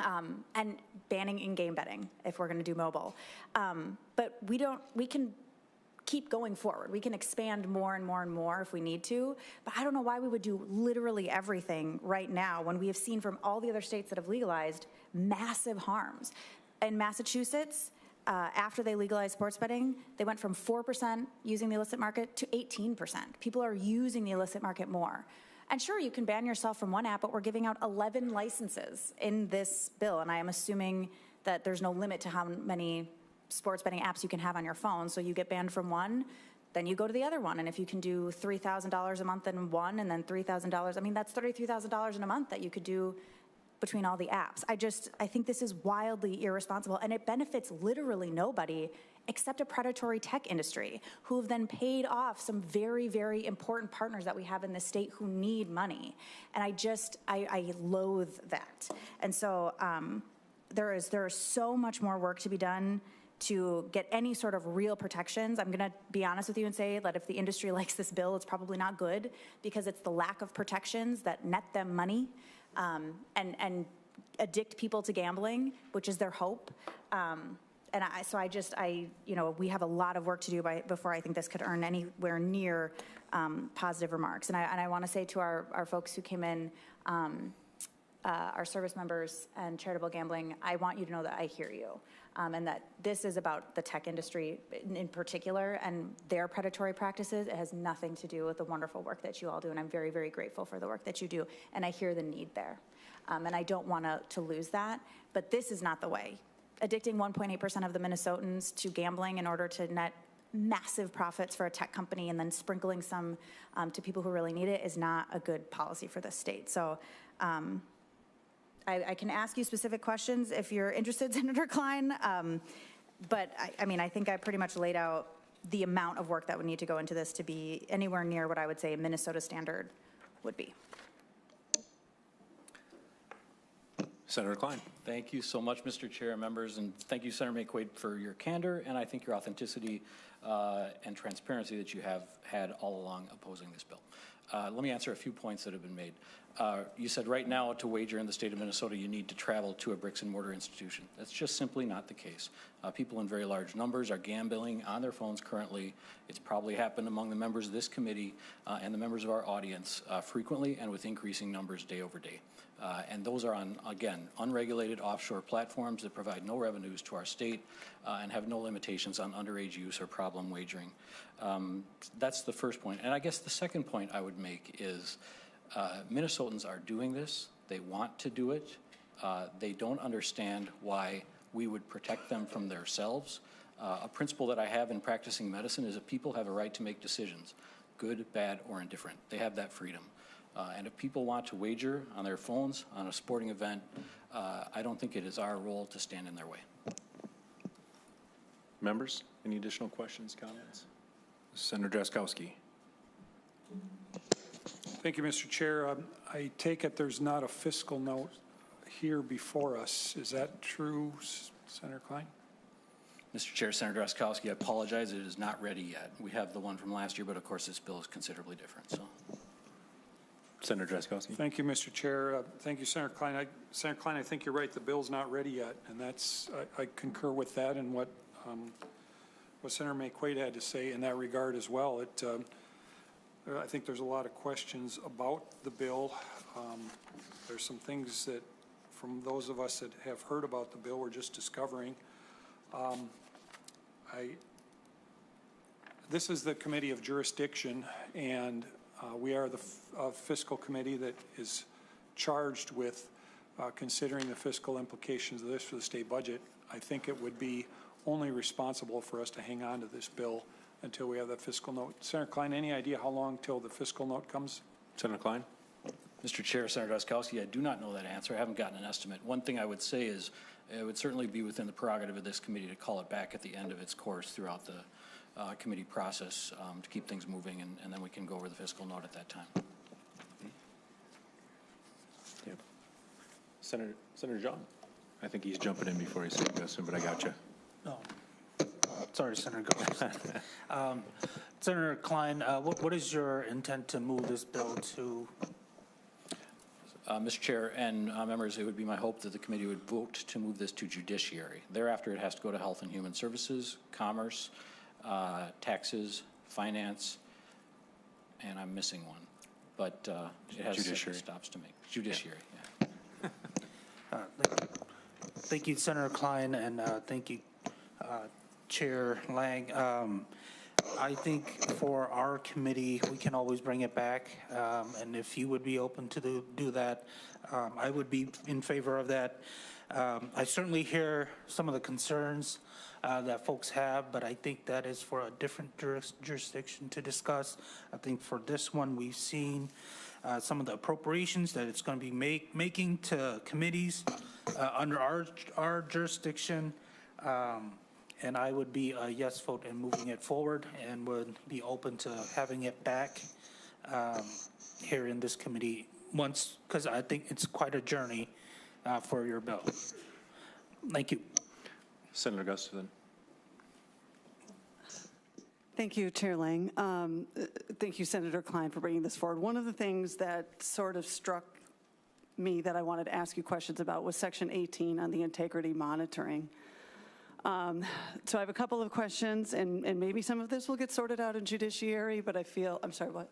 And banning in-game betting if we're going to do mobile. But we can keep going forward. We can expand more and more and more if we need to, but I don't know why we would do literally everything right now when we have seen from all the other states that have legalized massive harms. In Massachusetts, after they legalized sports betting, they went from 4% using the illicit market to 18%. People are using the illicit market more. And sure, you can ban yourself from one app, but we're giving out 11 licenses in this bill, and I am assuming that there's no limit to how many sports betting apps you can have on your phone. So you get banned from one, then you go to the other one, and if you can do $3,000 a month in one, and then $3,000, that's $33,000 in a month that you could do between all the apps. I think this is wildly irresponsible, and it benefits literally nobody except a predatory tech industry who have then paid off some very, very important partners that we have in this state who need money. And I loathe that. And so there is so much more work to be done to get any sort of real protections. I'm going to be honest with you and say that if the industry likes this bill, it's probably not good, because it's the lack of protections that net them money and addict people to gambling, which is their hope. We have a lot of work to do before I think this could earn anywhere near positive remarks. And I want to say to our folks who came in, our service members and charitable gambling, I want you to know that I hear you, and that this is about the tech industry in particular and their predatory practices. It has nothing to do with the wonderful work that you all do, and I'm very, very grateful for the work that you do, and I hear the need there. And I don't want to lose that, but this is not the way. Addicting 1.8% of the Minnesotans to gambling in order to net massive profits for a tech company and then sprinkling some to people who really need it is not a good policy for this state. So I can ask you specific questions if you're interested, Senator Klein, but I think I pretty much laid out the amount of work that would need to go into this to be anywhere near what I would say a Minnesota standard would be. Senator Klein. Thank you so much, Mr. Chair and members, and thank you, Senator McQuaid, for your candor, and I think your authenticity and transparency that you have had all along opposing this bill. Let me answer a few points that have been made. You said right now to wager in the state of Minnesota, you need to travel to a bricks and mortar institution. That's just simply not the case. People in very large numbers are gambling on their phones currently. It's probably happened among the members of this committee and the members of our audience frequently and with increasing numbers day over day. And those are on, again, unregulated offshore platforms that provide no revenues to our state and have no limitations on underage use or problem wagering. That's the first point. And I guess the second point I would make is Minnesotans are doing this. They want to do it. They don't understand why we would protect them from themselves. A principle that I have in practicing medicine is that people have a right to make decisions, good, bad, or indifferent. They have that freedom. And if people want to wager on their phones on a sporting event, I don't think it is our role to stand in their way. Members, any additional questions, comments? Senator Drazkowski. Thank you, Mr. Chair. I take it there's not a fiscal note here before us. Is that true, Senator Klein? Mr. Chair, Senator Drazkowski, I apologize. It is not ready yet. We have the one from last year, but of course this bill is considerably different. So, Senator Drazkowski. Thank you, Mr. Chair. Thank you, Senator Klein. Senator Klein, I think you're right. The bill's not ready yet, and that's I concur with that and what Senator McQuaid had to say in that regard as well. I think there's a lot of questions about the bill. There's some things that, from those of us that have heard about the bill, we're just discovering. This is the Committee of Jurisdiction, and we are the fiscal committee that is charged with considering the fiscal implications of this for the state budget. I think it would be only responsible for us to hang on to this bill until we have the fiscal note. Senator Klein, any idea how long till the fiscal note comes? Senator Klein. Mr. Chair, Senator Drazkowski, I do not know that answer. I haven't gotten an estimate. One thing I would say is it would certainly be within the prerogative of this committee to call it back at the end of its course throughout the committee process to keep things moving, and then we can go over the fiscal note at that time. Yep. Senator John. I think he's jumping in before he said Guston, but I got you. No. Sorry, Senator Gomez. Senator Klein, what is your intent to move this bill to? Mr. Chair and members, it would be my hope that the committee would vote to move this to judiciary. Thereafter, it has to go to Health and Human Services, Commerce, Taxes, Finance, and I'm missing one. But it has Judiciary. stops to make. Judiciary, yeah. Thank you, Senator Klein, and thank you, Chair Lang. I think for our committee, we can always bring it back, and if you would be open to do that, I would be in favor of that. I certainly hear some of the concerns that folks have, but I think that is for a different jurisdiction to discuss. I think for this one, we've seen some of the appropriations that it's going to be making to committees under our jurisdiction. And I would be a yes vote in moving it forward and would be open to having it back here in this committee once, because I think it's quite a journey for your bill. Thank you. Senator Gustafson. Thank you, Chair Lang. Thank you, Senator Klein, for bringing this forward. One of the things that sort of struck me that I wanted to ask you questions about was Section 18 on the integrity monitoring. So I have a couple of questions, and maybe some of this will get sorted out in judiciary, but I feel, I'm sorry, what?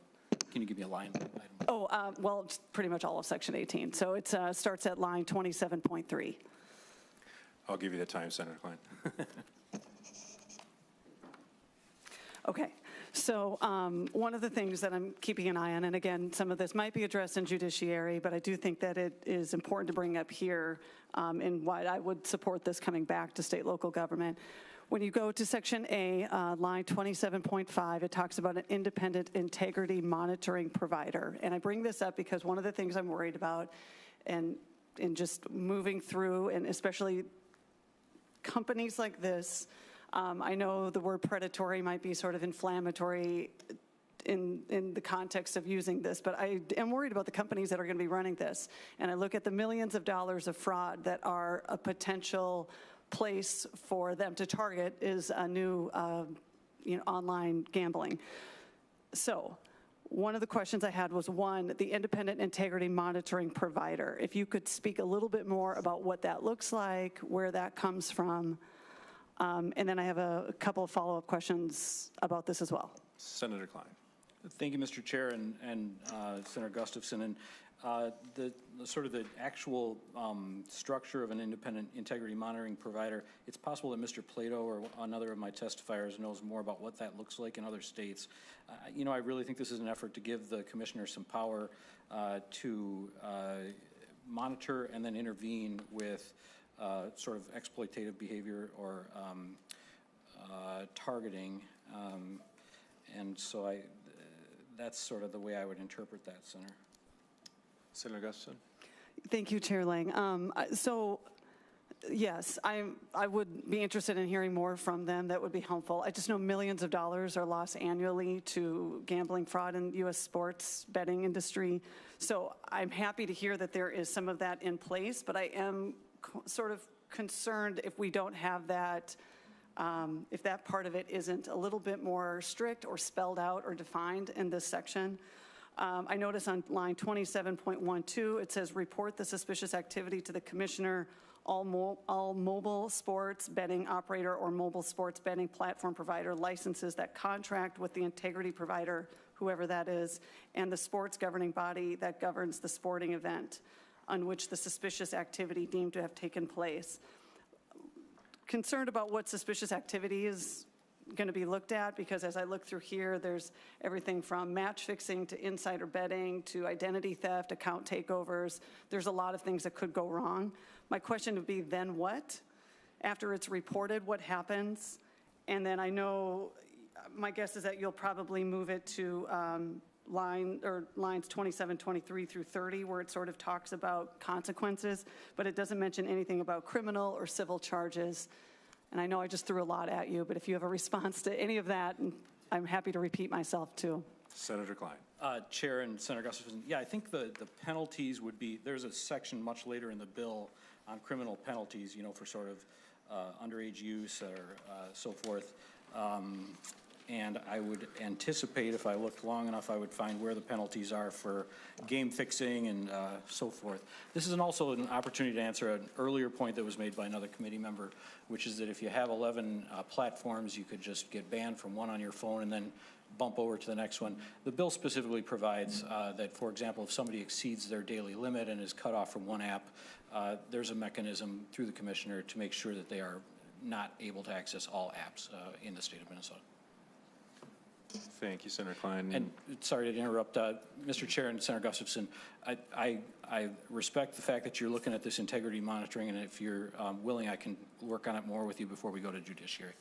Can you give me a line item? Oh, well, it's pretty much all of Section 18. So it starts at line 27.3. I'll give you the time, Senator Klein. Okay, so one of the things that I'm keeping an eye on, and again, some of this might be addressed in judiciary, but I do think that it is important to bring up here and why I would support this coming back to state local government. When you go to Section A, line 27.5, it talks about an independent integrity monitoring provider. And I bring this up because one of the things I'm worried about and in just moving through, and especially companies like this, I know the word predatory might be sort of inflammatory in the context of using this, but I am worried about the companies that are going to be running this. And I look at the millions of dollars of fraud that are a potential place for them to target is a new, online gambling. So one of the questions I had was, one, the independent integrity monitoring provider. If you could speak a little bit more about what that looks like, where that comes from, and then I have a couple of follow-up questions about this as well. Senator Klein. Thank you, Mr. Chair and Senator Gustafson. And the sort of the actual structure of an independent integrity monitoring provider, it's possible that Mr. Plato or another of my testifiers knows more about what that looks like in other states. You know, I really think this is an effort to give the commissioner some power to monitor and then intervene with sort of exploitative behavior or targeting. And so that's sort of the way I would interpret that, Senator. Senator Gustafson. Thank you, Chair Lang. So, yes, I would be interested in hearing more from them. That would be helpful. I just know millions of dollars are lost annually to gambling fraud in U.S. sports betting industry. So I'm happy to hear that there is some of that in place, but I am sort of concerned if we don't have that, if that part of it isn't a little bit more strict or spelled out or defined in this section. I notice on line 27.12, it says report the suspicious activity to the commissioner. All mobile sports betting operator or mobile sports betting platform provider licenses that contract with the integrity provider, whoever that is, and the sports governing body that governs the sporting event on which the suspicious activity deemed to have taken place. Concerned about what suspicious activity is going to be looked at, because as I look through here, there's everything from match fixing to insider betting to identity theft, account takeovers. There's a lot of things that could go wrong. My question would be, then what? After it's reported, what happens? And then I know, my guess is that you'll probably move it to lines 27, 23 through 30, where it sort of talks about consequences, but it doesn't mention anything about criminal or civil charges. And I know I just threw a lot at you, but if you have a response to any of that, I'm happy to repeat myself too. Senator Klein. Chair and Senator Gustafson, yeah, I think the penalties would be, there's a section much later in the bill on criminal penalties, you know, for sort of underage use or so forth. And I would anticipate, if I looked long enough, I would find where the penalties are for game fixing and so forth. This is also an opportunity to answer an earlier point that was made by another committee member, which is that if you have 11 platforms, you could just get banned from one on your phone and then bump over to the next one. The bill specifically provides that, for example, if somebody exceeds their daily limit and is cut off from one app, there's a mechanism through the commissioner to make sure that they are not able to access all apps in the state of Minnesota. Thank you, Senator Klein. And sorry to interrupt, Mr. Chair and Senator Gustafson, I respect the fact that you're looking at this integrity monitoring, and if you're willing, I can work on it more with you before we go to judiciary.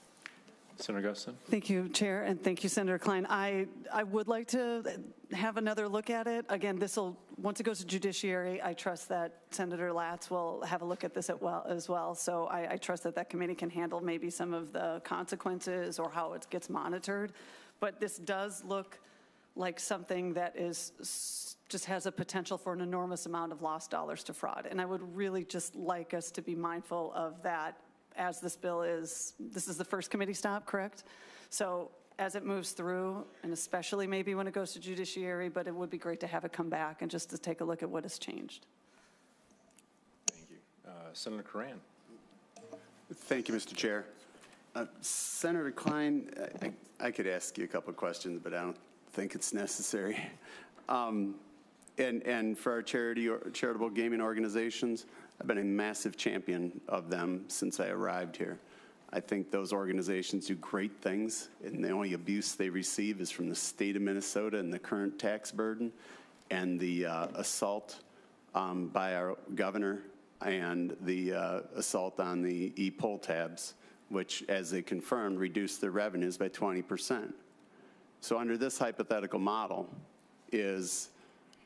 Senator Gustafson. Thank you, Chair, and thank you, Senator Klein. I would like to have another look at it. Again, once it goes to judiciary, I trust that Senator Latz will have a look at this as well. So I trust that committee can handle maybe some of the consequences or how it gets monitored. But this does look like something that just has a potential for an enormous amount of lost dollars to fraud. And I would really just like us to be mindful of that as this is the first committee stop, correct? So as it moves through, and especially maybe when it goes to judiciary, but it would be great to have it come back and just to take a look at what has changed. Thank you. Senator Curran. Thank you, Mr. Chair. Senator Klein, I could ask you a couple of questions, but I don't think it's necessary. And for our charitable gaming organizations, I've been a massive champion of them since I arrived here. I think those organizations do great things, and the only abuse they receive is from the state of Minnesota and the current tax burden and the assault by our governor and the assault on the e-poll tabs, which, as they confirmed, reduced their revenues by 20%. So under this hypothetical model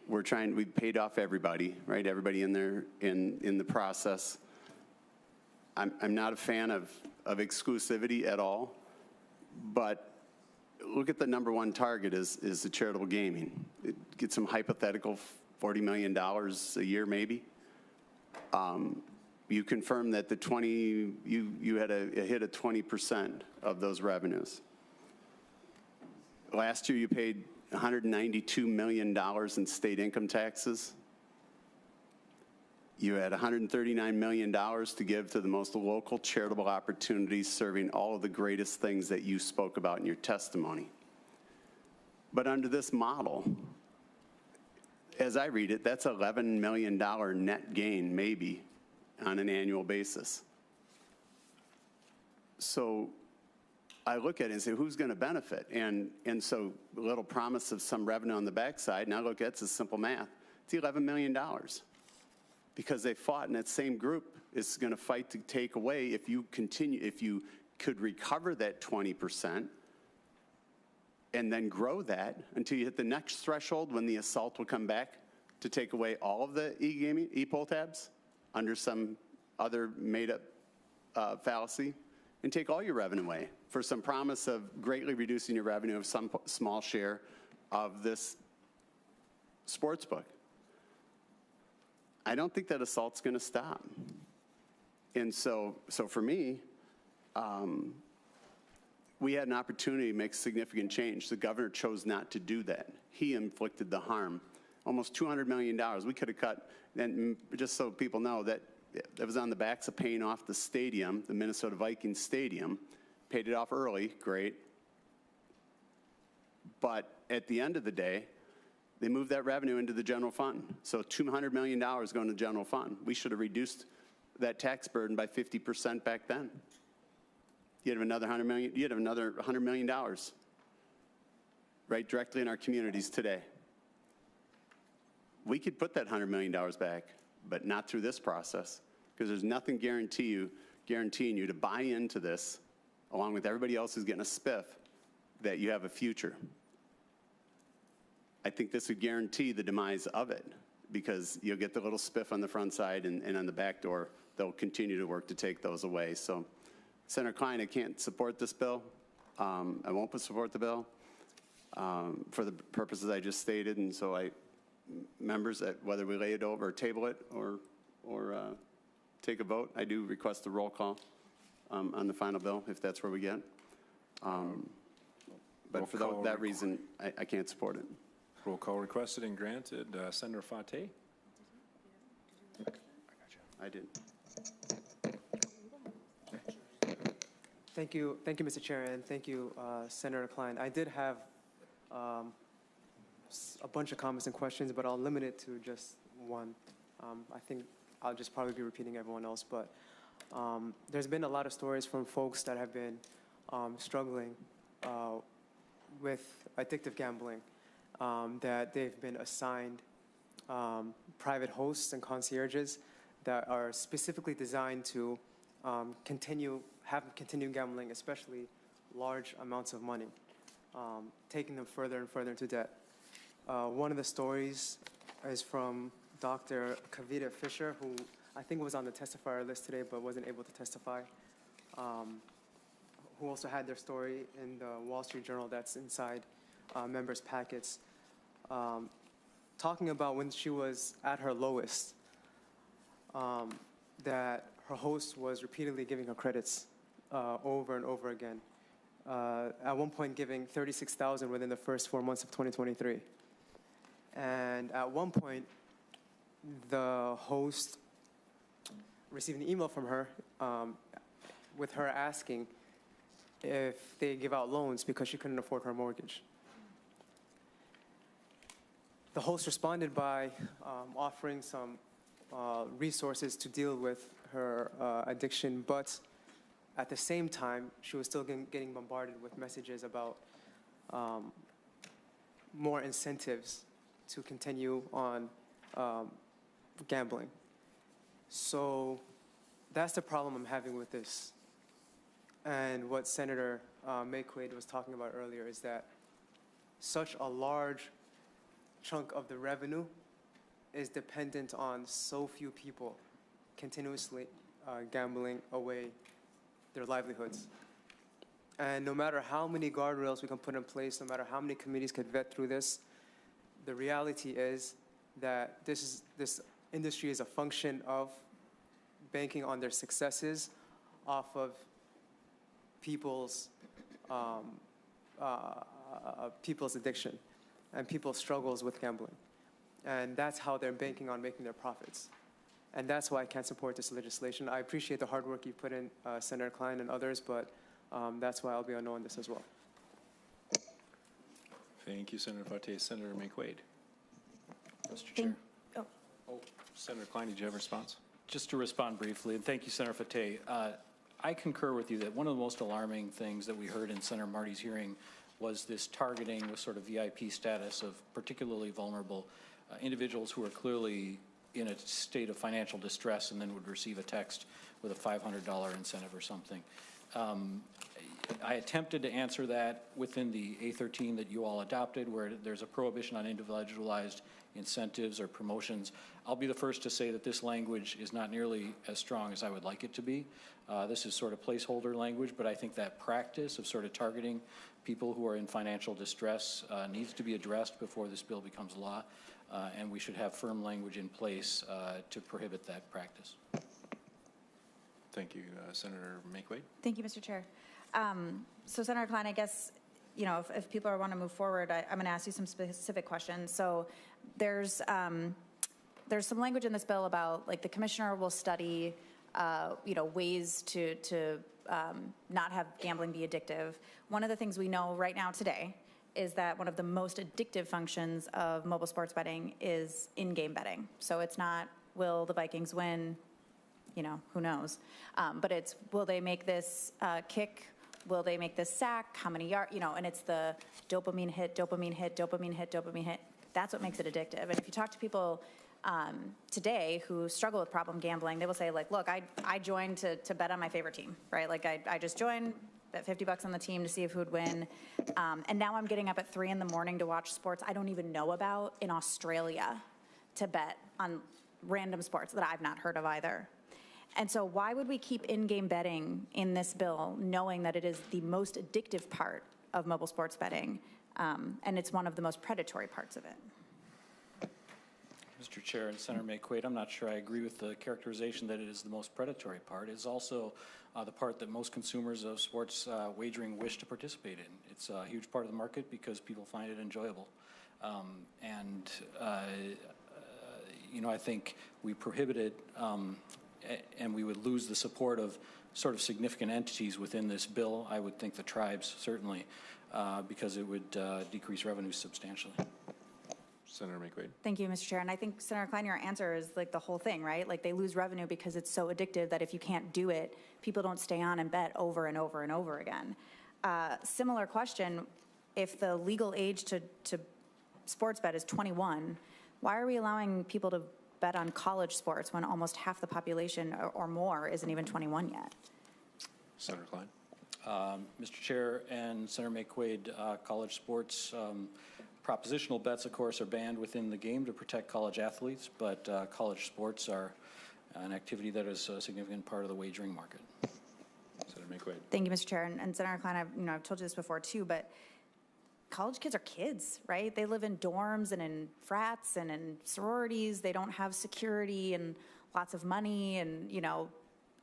we paid off everybody, right? Everybody in there in the process. I'm not a fan of exclusivity at all, but look at the number one target is the charitable gaming. It gets some hypothetical $40 million a year maybe. You confirmed that you had a hit of 20% of those revenues. Last year you paid $192 million in state income taxes. You had $139 million to give to the most local charitable opportunities serving all of the greatest things that you spoke about in your testimony. But under this model, as I read it, that's $11 million net gain, maybe, on an annual basis. So I look at it and say, who's going to benefit? And so a little promise of some revenue on the backside, and I look at it's a simple math. It's $11 million. Because they fought, and that same group is going to fight to take away, if you could recover that 20% and then grow that until you hit the next threshold when the assault will come back to take away all of the e-gaming, e-poll tabs under some other made-up fallacy, and take all your revenue away for some promise of greatly reducing your revenue of some small share of this sports book. I don't think that assault's going to stop. And so for me, we had an opportunity to make significant change. The governor chose not to do that. He inflicted the harm. Almost $200 million. We could have cut, and just so people know, that was on the backs of paying off the stadium, the Minnesota Vikings stadium. Paid it off early, great. But at the end of the day, they moved that revenue into the general fund. So $200 million going to the general fund. We should have reduced that tax burden by 50% back then. You'd have another $100 million. You'd have another $100 million right directly in our communities today. We could put that $100 million back, but not through this process, because there's nothing guaranteeing you to buy into this, along with everybody else who's getting a spiff, that you have a future. I think this would guarantee the demise of it, because you'll get the little spiff on the front side, and on the back door, they'll continue to work to take those away. So, Senator Klein, I can't support this bill. I won't support the bill for the purposes I just stated, and so members, whether we lay it over or table it or take a vote, I do request a roll call on the final bill, if that's where we get. But for that reason, I can't support it. Roll call requested and granted. Senator Fate? I did. Thank you, Mr. Chair, and thank you, Senator Klein. I did have a bunch of comments and questions, but I'll limit it to just one. I think I'll just probably be repeating everyone else, but there's been a lot of stories from folks that have been struggling with addictive gambling, that they've been assigned private hosts and concierges that are specifically designed to continue gambling, especially large amounts of money, taking them further and further into debt. One of the stories is from Dr. Kavita Fisher, who I think was on the testifier list today but wasn't able to testify, who also had their story in the Wall Street Journal that's inside members' packets, talking about when she was at her lowest, that her host was repeatedly giving her credits over and over again, at one point giving $36,000 within the first 4 months of 2023. And at one point, the host received an email from her with her asking if they give out loans because she couldn't afford her mortgage. The host responded by offering some resources to deal with her addiction, but at the same time, she was still getting bombarded with messages about more incentives to continue on gambling. So that's the problem I'm having with this. And what Senator Mayquade was talking about earlier is that such a large chunk of the revenue is dependent on so few people continuously gambling away their livelihoods. And no matter how many guardrails we can put in place, no matter how many committees could vet through this, the reality is that this industry is a function of banking on their successes off of people's addiction. and people's struggles with gambling. And that's how they're banking on making their profits. And that's why I can't support this legislation. I appreciate the hard work you put in, Senator Klein and others, but that's why I'll be a no on this as well. Thank you, Senator Fateh. Senator McQuaid. Mr. Chair. Oh, Senator Klein, did you have a response? Just to respond briefly, and thank you, Senator Fateh. I concur with you that one of the most alarming things that we heard in Senator Marty's hearing was this targeting with sort of VIP status of particularly vulnerable individuals who are clearly in a state of financial distress and then would receive a text with a $500 incentive or something. I attempted to answer that within the A13 that you all adopted, where there's a prohibition on individualized incentives or promotions. I'll be the first to say that this language is not nearly as strong as I would like it to be. This is sort of placeholder language, but I think that practice of sort of targeting people who are in financial distress needs to be addressed before this bill becomes law, and we should have firm language in place to prohibit that practice. Thank you. Senator McQuaid. Thank you, Mr. Chair. So Senator Klein, I guess, you know, if people want to move forward, I'm going to ask you some specific questions. So there's some language in this bill about, like, the commissioner will study, you know, ways to not have gambling be addictive. One of the things we know right now today is that one of the most addictive functions of mobile sports betting is in-game betting. So it's not, will the Vikings win? You know, who knows? But it's, will they make this kick? Will they make this sack? How many yards? You know, and it's the dopamine hit, dopamine hit, dopamine hit, dopamine hit. That's what makes it addictive. And if you talk to people today who struggle with problem gambling, they will say, like, look, I joined to bet on my favorite team, right? Like, I just joined, bet $50 on the team to see if who would win. And now I'm getting up at 3 in the morning to watch sports I don't even know about in Australia to bet on random sports that I've not heard of either. And so why would we keep in-game betting in this bill, knowing that it is the most addictive part of mobile sports betting, and it's one of the most predatory parts of it? Mr. Chair and Senator McQuaid, I'm not sure I agree with the characterization that it is the most predatory part. It's also the part that most consumers of sports wagering wish to participate in. It's a huge part of the market because people find it enjoyable. You know, I think we prohibit it and we would lose the support of sort of significant entities within this bill. I would think the tribes, certainly, because it would decrease revenues substantially. Senator McQuaid. Thank you, Mr. Chair. And I think, Senator Klein, your answer is like the whole thing, right? Like, they lose revenue because it's so addictive that if you can't do it, people don't stay on and bet over and over and over again. Similar question, if the legal age to sports bet is 21, why are we allowing people to bet on college sports when almost half the population or more isn't even 21 yet? Senator Klein. Mr. Chair and Senator McQuaid, college sports, propositional bets, of course, are banned within the game to protect college athletes, but college sports are an activity that is a significant part of the wagering market. Senator McQuaid. Thank you, Mr. Chair. And Senator Klein, I've told you this before too, but college kids are kids, right? They live in dorms and in frats and in sororities. They don't have security and lots of money and, you know,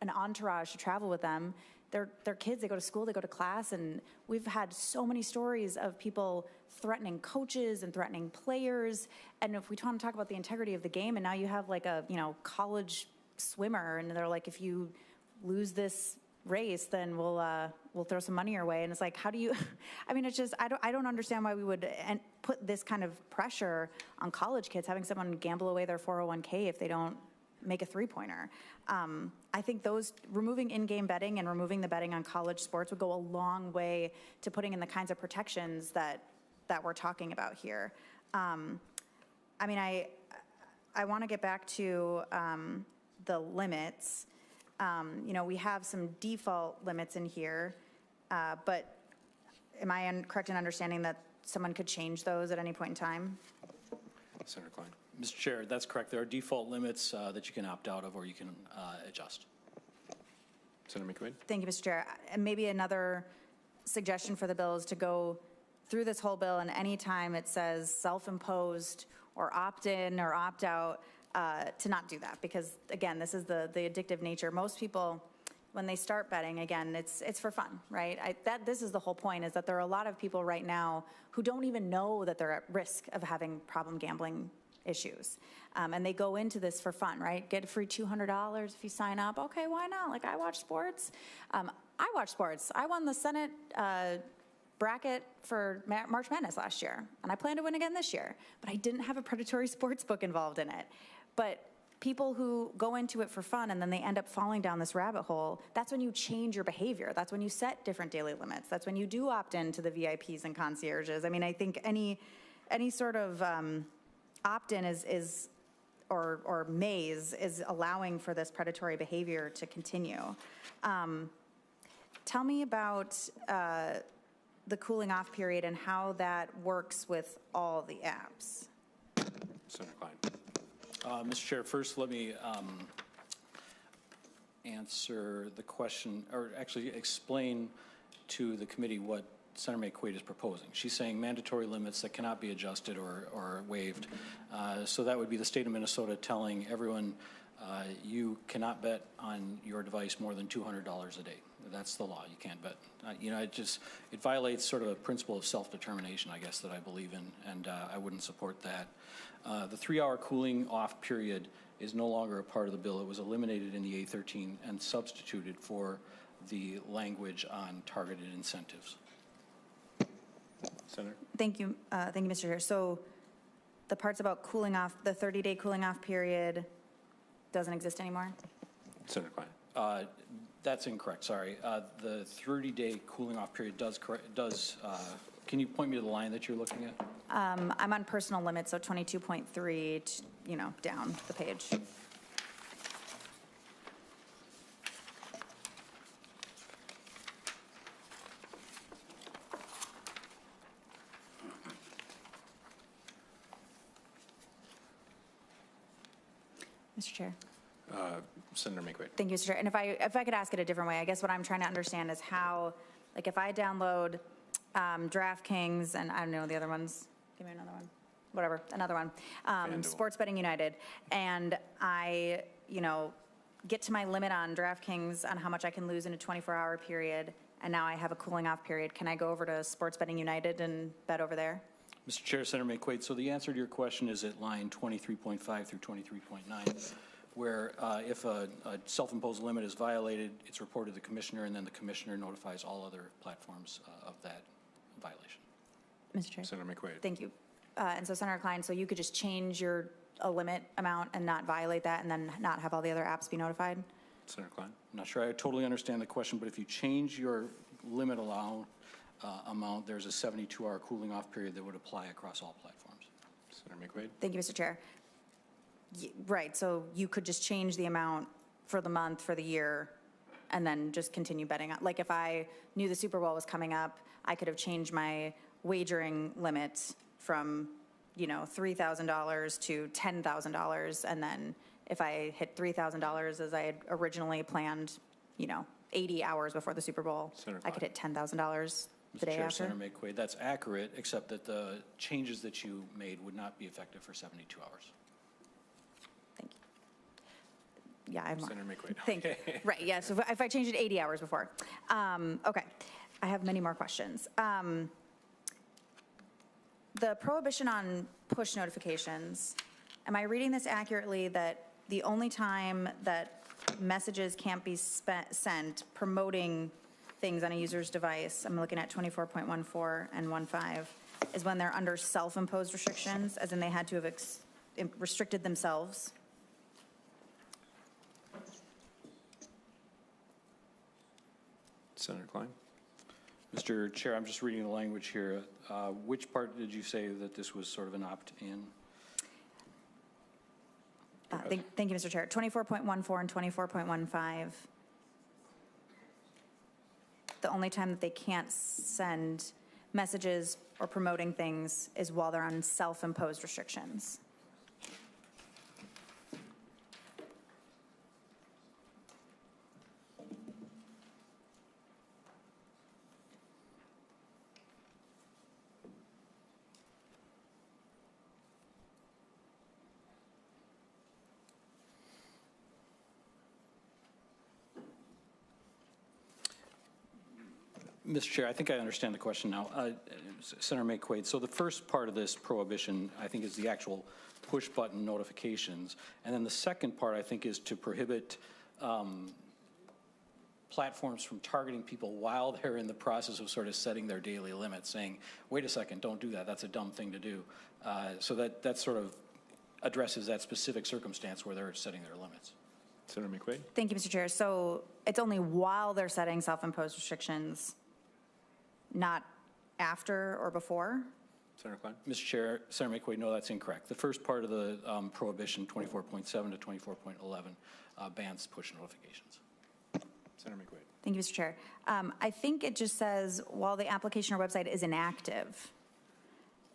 an entourage to travel with them. They're kids. They go to school, they go to class, and we've had so many stories of people threatening coaches and threatening players. And if we want to talk about the integrity of the game, and now you have like a, you know, college swimmer, and they're like, if you lose this race, then we'll throw some money your way. And it's like, how do you, I mean, it's just, I don't understand why we would put this kind of pressure on college kids, having someone gamble away their 401k if they don't make a three-pointer. I think removing in-game betting and removing the betting on college sports would go a long way to putting in the kinds of protections that we're talking about here. I mean, I want to get back to the limits. You know, we have some default limits in here, but am I correct in understanding that someone could change those at any point in time? Senator Klein. Mr. Chair, that's correct. There are default limits that you can opt out of or you can adjust. Senator McQuaid. Thank you, Mr. Chair. And maybe another suggestion for the bill is to go through this whole bill, and any time it says self-imposed or opt-in or opt-out, to not do that, because again, this is the addictive nature. Most people, when they start betting, again, it's for fun, right? This is the whole point, is that there are a lot of people right now who don't even know that they're at risk of having problem gambling issues. And they go into this for fun, right? Get a free $200 if you sign up. Okay, why not? Like, I watch sports. I watch sports. I won the Senate bracket for March Madness last year, and I plan to win again this year. But I didn't have a predatory sports book involved in it. But people who go into it for fun and then they end up falling down this rabbit hole, that's when you change your behavior. That's when you set different daily limits. That's when you do opt in to the VIPs and concierges. I mean, I think any sort of opt-in is or maze is allowing for this predatory behavior to continue. Tell me about the cooling off period and how that works with all the apps. Senator Klein. Mr. Chair, first let me answer the question, or actually explain to the committee what Senator McQuaid is proposing. She's saying mandatory limits that cannot be adjusted or waived. So that would be the state of Minnesota telling everyone you cannot bet on your device more than $200 a day. That's the law. You can't bet. It violates sort of a principle of self-determination, I guess, that I believe in, and I wouldn't support that. The 3-hour cooling off period is no longer a part of the bill. It was eliminated in the A13 and substituted for the language on targeted incentives. Senator? Thank you, Mr. Chair. So the parts about cooling off, the 30-day cooling off period doesn't exist anymore? Senator Klein. That's incorrect, sorry. The 30-day cooling off period does, can you point me to the line that you're looking at? I'm on personal limits, so 22.3, down the page. Mr. Chair. Senator McQuaid. Thank you, Mr. Chair. And if I could ask it a different way, I guess what I'm trying to understand is how, like, if I download DraftKings and I don't know the other ones, give me another one, whatever, another one, Sports Betting United, and I, get to my limit on DraftKings on how much I can lose in a 24-hour period, and now I have a cooling off period. Can I go over to Sports Betting United and bet over there? Mr. Chair, Senator McQuaid, so the answer to your question is at line 23.5 through 23.9, where if a self-imposed limit is violated, it's reported to the commissioner, and then the commissioner notifies all other platforms of that violation. Mr. Chair. Senator McQuaid. Thank you. And so, Senator Klein, so you could just change a limit amount and not violate that and then not have all the other apps be notified? Senator Klein. I'm not sure I totally understand the question, but if you change your limit amount, there's a 72-hour cooling off period that would apply across all platforms. Senator McQuaid. Thank you, Mr. Chair. Right, so you could just change the amount for the month, for the year, and then just continue betting. Like if I knew the Super Bowl was coming up, I could have changed my wagering limit from, $3,000 to $10,000, and then if I hit $3,000 as I had originally planned, 80 hours before the Super Bowl, I could hit $10,000 the day Chair, after. Senator McQuaid, that's accurate, except that the changes that you made would not be effective for 72 hours. Yeah, I'm Senator McQuaid. Thank you. Right, yeah, so if I changed it 80 hours before. Okay, I have many more questions. The prohibition on push notifications, am I reading this accurately that the only time that messages can't be sent promoting things on a user's device, I'm looking at 24.14 and 1.5, is when they're under self-imposed restrictions, as in they had to have restricted themselves? Senator Klein. Mr. Chair, I'm just reading the language here. Which part did you say that this was sort of an opt-in? Thank you, Mr. Chair. 24.14 and 24.15. The only time that they can't send messages or promoting things is while they're on self-imposed restrictions. Mr. Chair, I think I understand the question now. Senator McQuaid, so the first part of this prohibition, I think, is the actual push-button notifications. And then the second part, I think, is to prohibit platforms from targeting people while they're in the process of sort of setting their daily limits, saying, wait a second, don't do that. That's a dumb thing to do. So that sort of addresses that specific circumstance where they're setting their limits. Senator McQuaid? Thank you, Mr. Chair. So it's only while they're setting self-imposed restrictions, not after or before? Senator Klein? Mr. Chair, Senator McQuaid, no, that's incorrect. The first part of the prohibition, 24.7 to 24.11, bans push notifications. Senator McQuaid? Thank you, Mr. Chair. I think it just says while the application or website is inactive,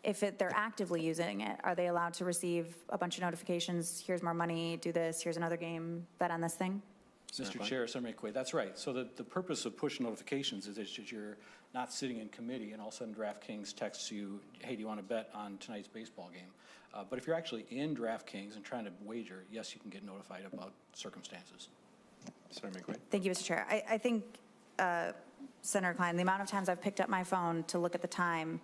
if they're actively using it, are they allowed to receive a bunch of notifications? Here's more money, do this, here's another game, bet on this thing? Mr. Chair, Senator McQuaid, that's right. So the purpose of push notifications is that you're not sitting in committee and all of a sudden DraftKings texts you, hey, do you want to bet on tonight's baseball game? But if you're actually in DraftKings and trying to wager, yes, you can get notified about circumstances. Senator McQuaid? Thank you, Mr. Chair. I think, Senator Klein, the amount of times I've picked up my phone to look at the time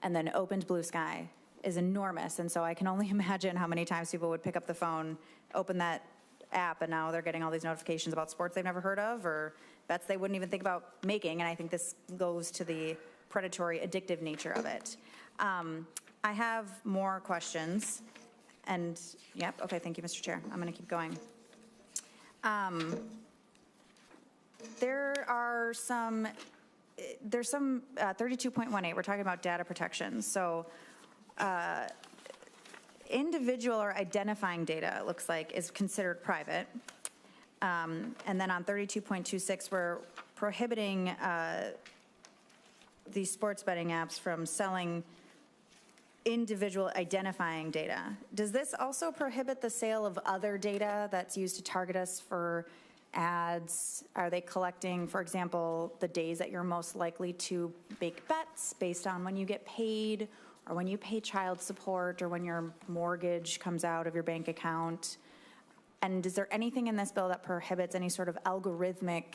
and then opened Blue Sky is enormous. And so I can only imagine how many times people would pick up the phone, open that app, and now they're getting all these notifications about sports they've never heard of or bets they wouldn't even think about making. And I think this goes to the predatory, addictive nature of it. I have more questions. And, yep, okay, thank you, Mr. Chair. I'm going to keep going. There's some 32.18, we're talking about data protection. So individual or identifying data, it looks like, is considered private. And then on 32.26, we're prohibiting these sports betting apps from selling individual identifying data. Does this also prohibit the sale of other data that's used to target us for ads? Are they collecting, for example, the days that you're most likely to make bets based on when you get paid or when you pay child support or when your mortgage comes out of your bank account? And is there anything in this bill that prohibits any sort of algorithmic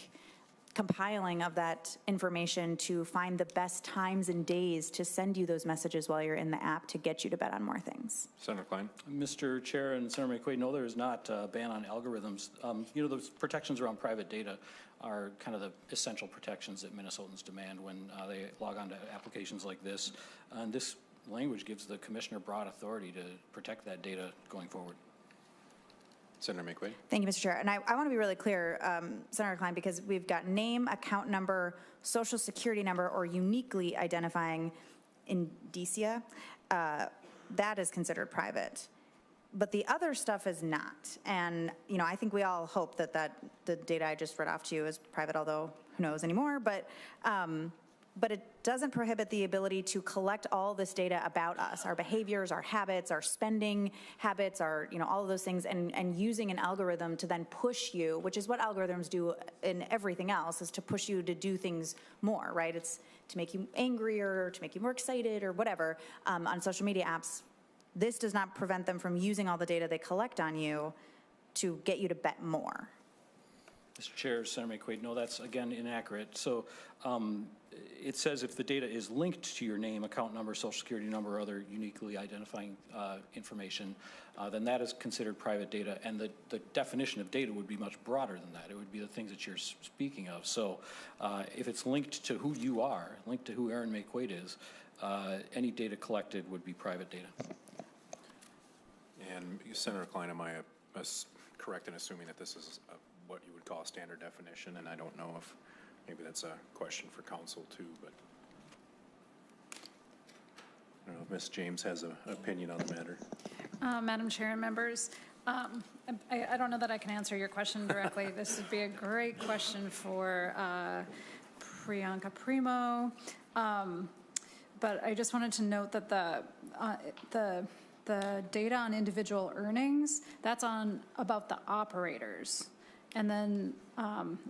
compiling of that information to find the best times and days to send you those messages while you're in the app to get you to bet on more things? Senator Klein? Mr. Chair and Senator McQuaid, no, there is not a ban on algorithms. You know, those protections around private data are kind of the essential protections that Minnesotans demand when they log on to applications like this. And this language gives the commissioner broad authority to protect that data going forward. Senator McQuaid? Thank you, Mr. Chair. And I want to be really clear, Senator Klein, because we've got name, account number, social security number, or uniquely identifying indicia. That is considered private. But the other stuff is not. And, you know, I think we all hope that the data I just read off to you is private, although who knows anymore. But it doesn't prohibit the ability to collect all this data about us, our behaviors, our habits, our spending habits, our, you know, all of those things, and using an algorithm to then push you, which is what algorithms do in everything else, is to push you to do things more, right? It's to make you angrier, or to make you more excited, or whatever. On social media apps, this does not prevent them from using all the data they collect on you to get you to bet more. Mr. Chair, Senator McQuaid, no, that's, again, inaccurate. So it says if the data is linked to your name, account number, social security number, or other uniquely identifying information, then that is considered private data. And the definition of data would be much broader than that. It would be the things that you're speaking of. So if it's linked to who you are, linked to who Aaron McQuaid is, any data collected would be private data. And Senator Klein, am I correct in assuming that this is what you would call a standard definition? And I don't know if maybe that's a question for council too, but I don't know if Ms. James has an opinion on the matter. Madam Chair and members, I don't know that I can answer your question directly. This would be a great question for Priyanka Primo. But I just wanted to note that the data on individual earnings, that's on about the operators. And then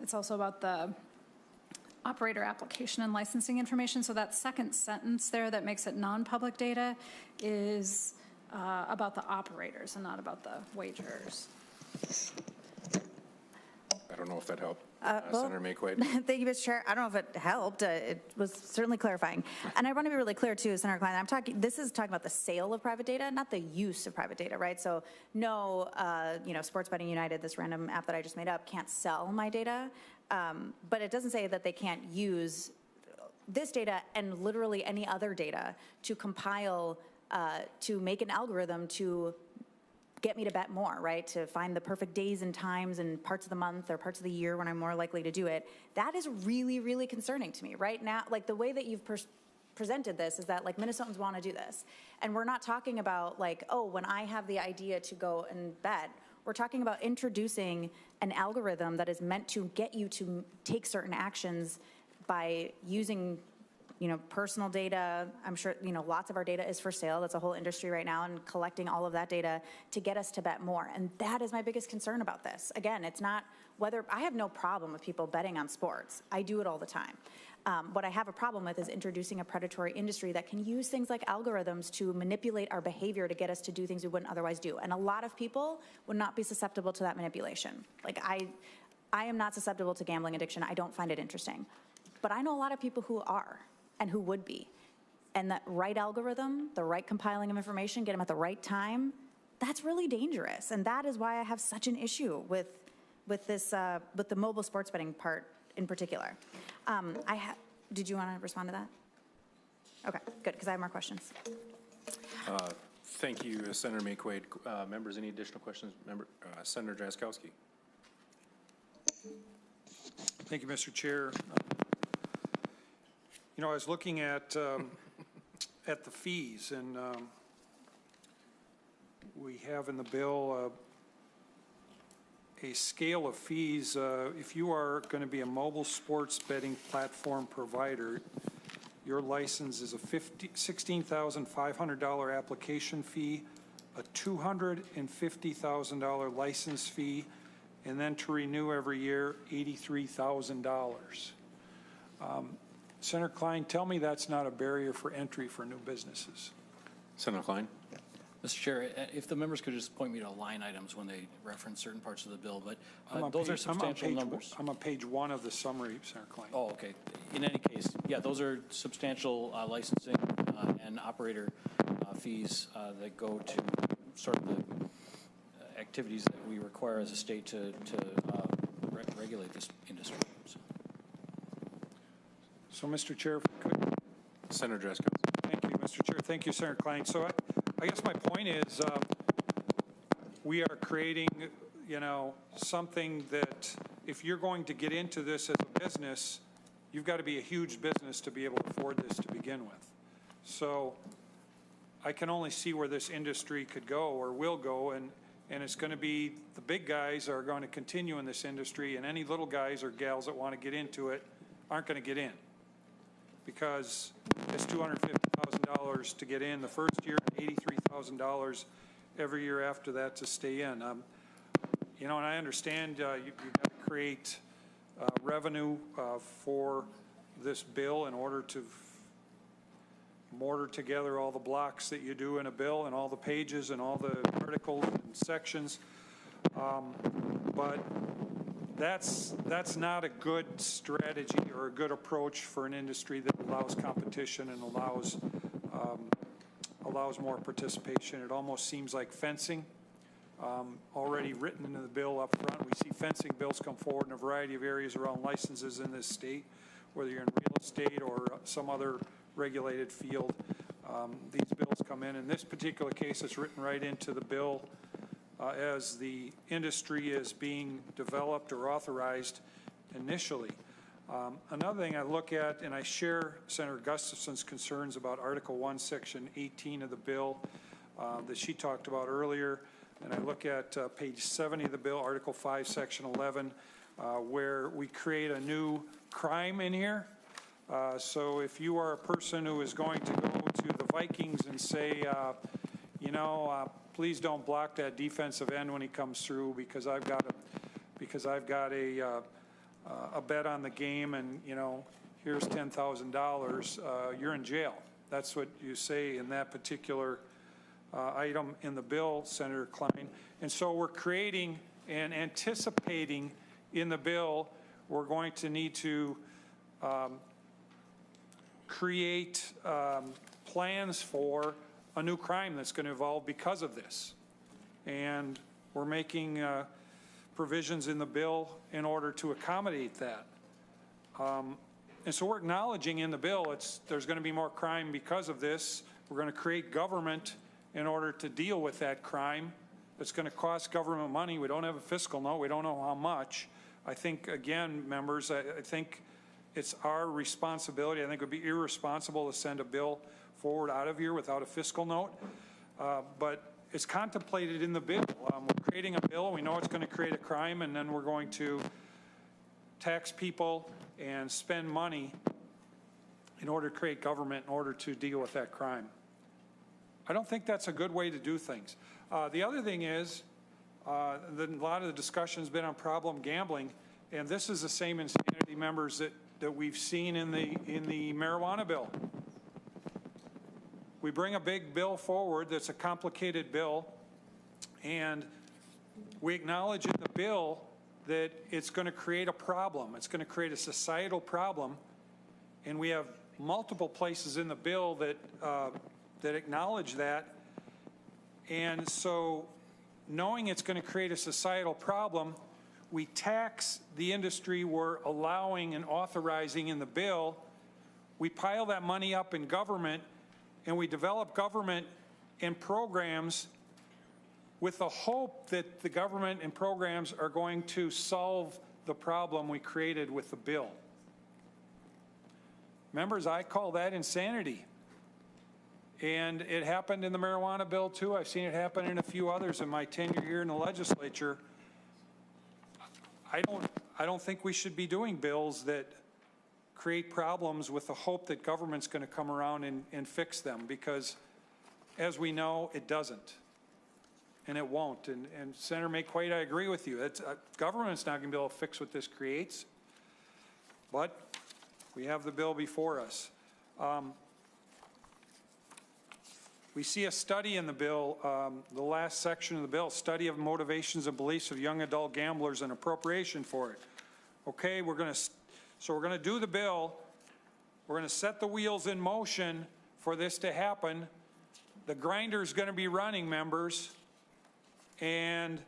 it's also about the operator application and licensing information. So that second sentence there that makes it non-public data is about the operators and not about the wagers. I don't know know if that helped. Well, Senator Mayquade. Thank you, Mr. Chair. I don't know if it helped. It was certainly clarifying. And I want to be really clear too, Senator Klein, this is talking about the sale of private data, not the use of private data, right? So no, Sports Betting United, this random app that I just made up, can't sell my data. But it doesn't say that they can't use this data and literally any other data to compile, to make an algorithm to get me to bet more, right? To find the perfect days and times and parts of the month or parts of the year when I'm more likely to do it. That is really, really concerning to me right now. Like the way that you've presented this is that like Minnesotans want to do this. And we're not talking about like, oh, when I have the idea to go and bet, we're talking about introducing an algorithm that is meant to get you to take certain actions by using personal data. I'm sure, lots of our data is for sale. That's a whole industry right now, and collecting all of that data to get us to bet more. And that is my biggest concern about this. Again, it's not whether, I have no problem with people betting on sports. I do it all the time. What I have a problem with is introducing a predatory industry that can use things like algorithms to manipulate our behavior to get us to do things we wouldn't otherwise do. And a lot of people would not be susceptible to that manipulation. Like I am not susceptible to gambling addiction. I don't find it interesting. But I know a lot of people who are and who would be. And that right algorithm, the right compiling of information, get them at the right time, that's really dangerous. And that is why I have such an issue with this, with the mobile sports betting part in particular. Did you want to respond to that? Okay, good, because I have more questions. Thank you, Senator Mayquade. Members, any additional questions? Senator Drazkowski. Thank you, Mr. Chair. I was looking at the fees, and we have in the bill a scale of fees. If you are going to be a mobile sports betting platform provider, your license is a $16,500 application fee, a $250,000 license fee, and then to renew every year, $83,000. Senator Klein, tell me that's not a barrier for entry for new businesses. Senator Klein. Mr. Chair, if the members could just point me to line items when they reference certain parts of the bill, but those are substantial numbers. I'm on page 1 of the summary, Senator Klein. Oh, okay. In any case, yeah, those are substantial licensing and operator fees that go to sort of the activities that we require as a state to regulate this industry. So, Mr. Chair, if we could. Senator Drazkowski. Thank you, Mr. Chair. Thank you, Senator Klein. So I guess my point is we are creating, something that if you're going to get into this as a business, you've got to be a huge business to be able to afford this to begin with. So I can only see where this industry could go or will go, and it's going to be the big guys are going to continue in this industry, and any little guys or gals that want to get into it aren't going to get in, because it's $250,000 to get in the first year, $83,000 every year after that to stay in. And I understand you've got to create revenue for this bill in order to mortar together all the blocks that you do in a bill and all the pages and all the articles and sections. But that's not a good strategy or a good approach for an industry that allows competition and allows more participation. It almost seems like fencing, already written into the bill up front. We see fencing bills come forward in a variety of areas around licenses in this state, whether you're in real estate or some other regulated field. These bills come in. In this particular case, it's written right into the bill as the industry is being developed or authorized initially. Another thing I look at, and I share Senator Gustafson's concerns about Article 1, Section 18 of the bill that she talked about earlier, and I look at page 70 of the bill, Article 5, Section 11, where we create a new crime in here. So if you are a person who is going to go to the Vikings and say, please don't block that defensive end when he comes through because I've got a bet on the game, and here's $10,000. You're in jail. That's what you say in that particular item in the bill, Senator Klein. And so we're creating and anticipating in the bill, we're going to need to create plans for a new crime that's going to evolve because of this. And we're making provisions in the bill in order to accommodate that. And so we're acknowledging in the bill there's going to be more crime because of this. We're going to create government in order to deal with that crime. It's going to cost government money. We don't have a fiscal note. We don't know how much. I think, again, members, I think it's our responsibility. I think it would be irresponsible to send a bill forward out of here without a fiscal note. But it's contemplated in the bill. We're creating a bill. We know it's going to create a crime, and then we're going to tax people and spend money in order to create government in order to deal with that crime. I don't think that's a good way to do things. The other thing is, a lot of the discussion has been on problem gambling, and this is the same insanity, members, that we've seen in the marijuana bill. We bring a big bill forward that's a complicated bill, and we acknowledge in the bill that it's going to create a problem. It's going to create a societal problem, and we have multiple places in the bill that acknowledge that. And so, knowing it's going to create a societal problem, we tax the industry we're allowing and authorizing in the bill. We pile that money up in government, and we develop government and programs with the hope that the government and programs are going to solve the problem we created with the bill. Members, I call that insanity. And it happened in the marijuana bill too. I've seen it happen in a few others in my tenure here in the legislature. I don't think we should be doing bills that create problems with the hope that government's going to come around and fix them, because as we know, it doesn't. And it won't. And Senator McQuaid, I agree with you. Government's not going to be able to fix what this creates. But we have the bill before us. We see a study in the bill, the last section of the bill, study of motivations and beliefs of young adult gamblers and appropriation for it. Okay, we're going to do the bill. We're going to set the wheels in motion for this to happen. The grinder's going to be running, members, and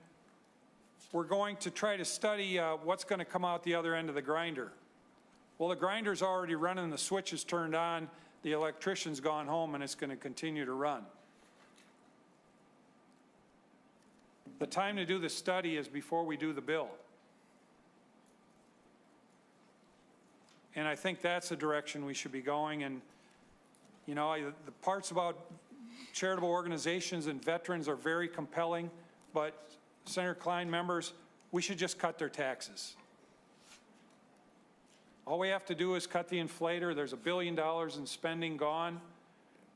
we're going to try to study what's going to come out the other end of the grinder. Well, the grinder's already running, the switch is turned on, the electrician's gone home, and it's going to continue to run. The time to do the study is before we do the bill. And I think that's the direction we should be going. And, you know, the parts about charitable organizations and veterans are very compelling, but Senator Klein, members, we should just cut their taxes. All we have to do is cut the inflator. There's $1 billion in spending gone.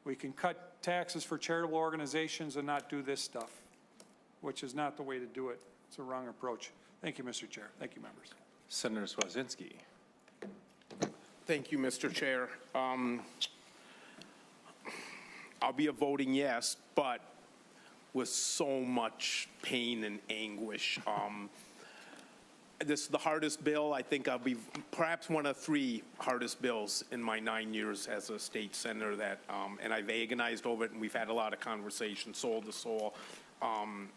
We can cut taxes for charitable organizations and not do this stuff, which is not the way to do it. It's a wrong approach. Thank you, Mr. Chair. Thank you, members. Senator Swazinski. Thank you, Mr. Chair. I'll be a voting yes, but with so much pain and anguish. This is the hardest bill. I think I'll be perhaps one of 3 hardest bills in my 9 years as a state senator that, and I've agonized over it, and we've had a lot of conversations, soul to soul,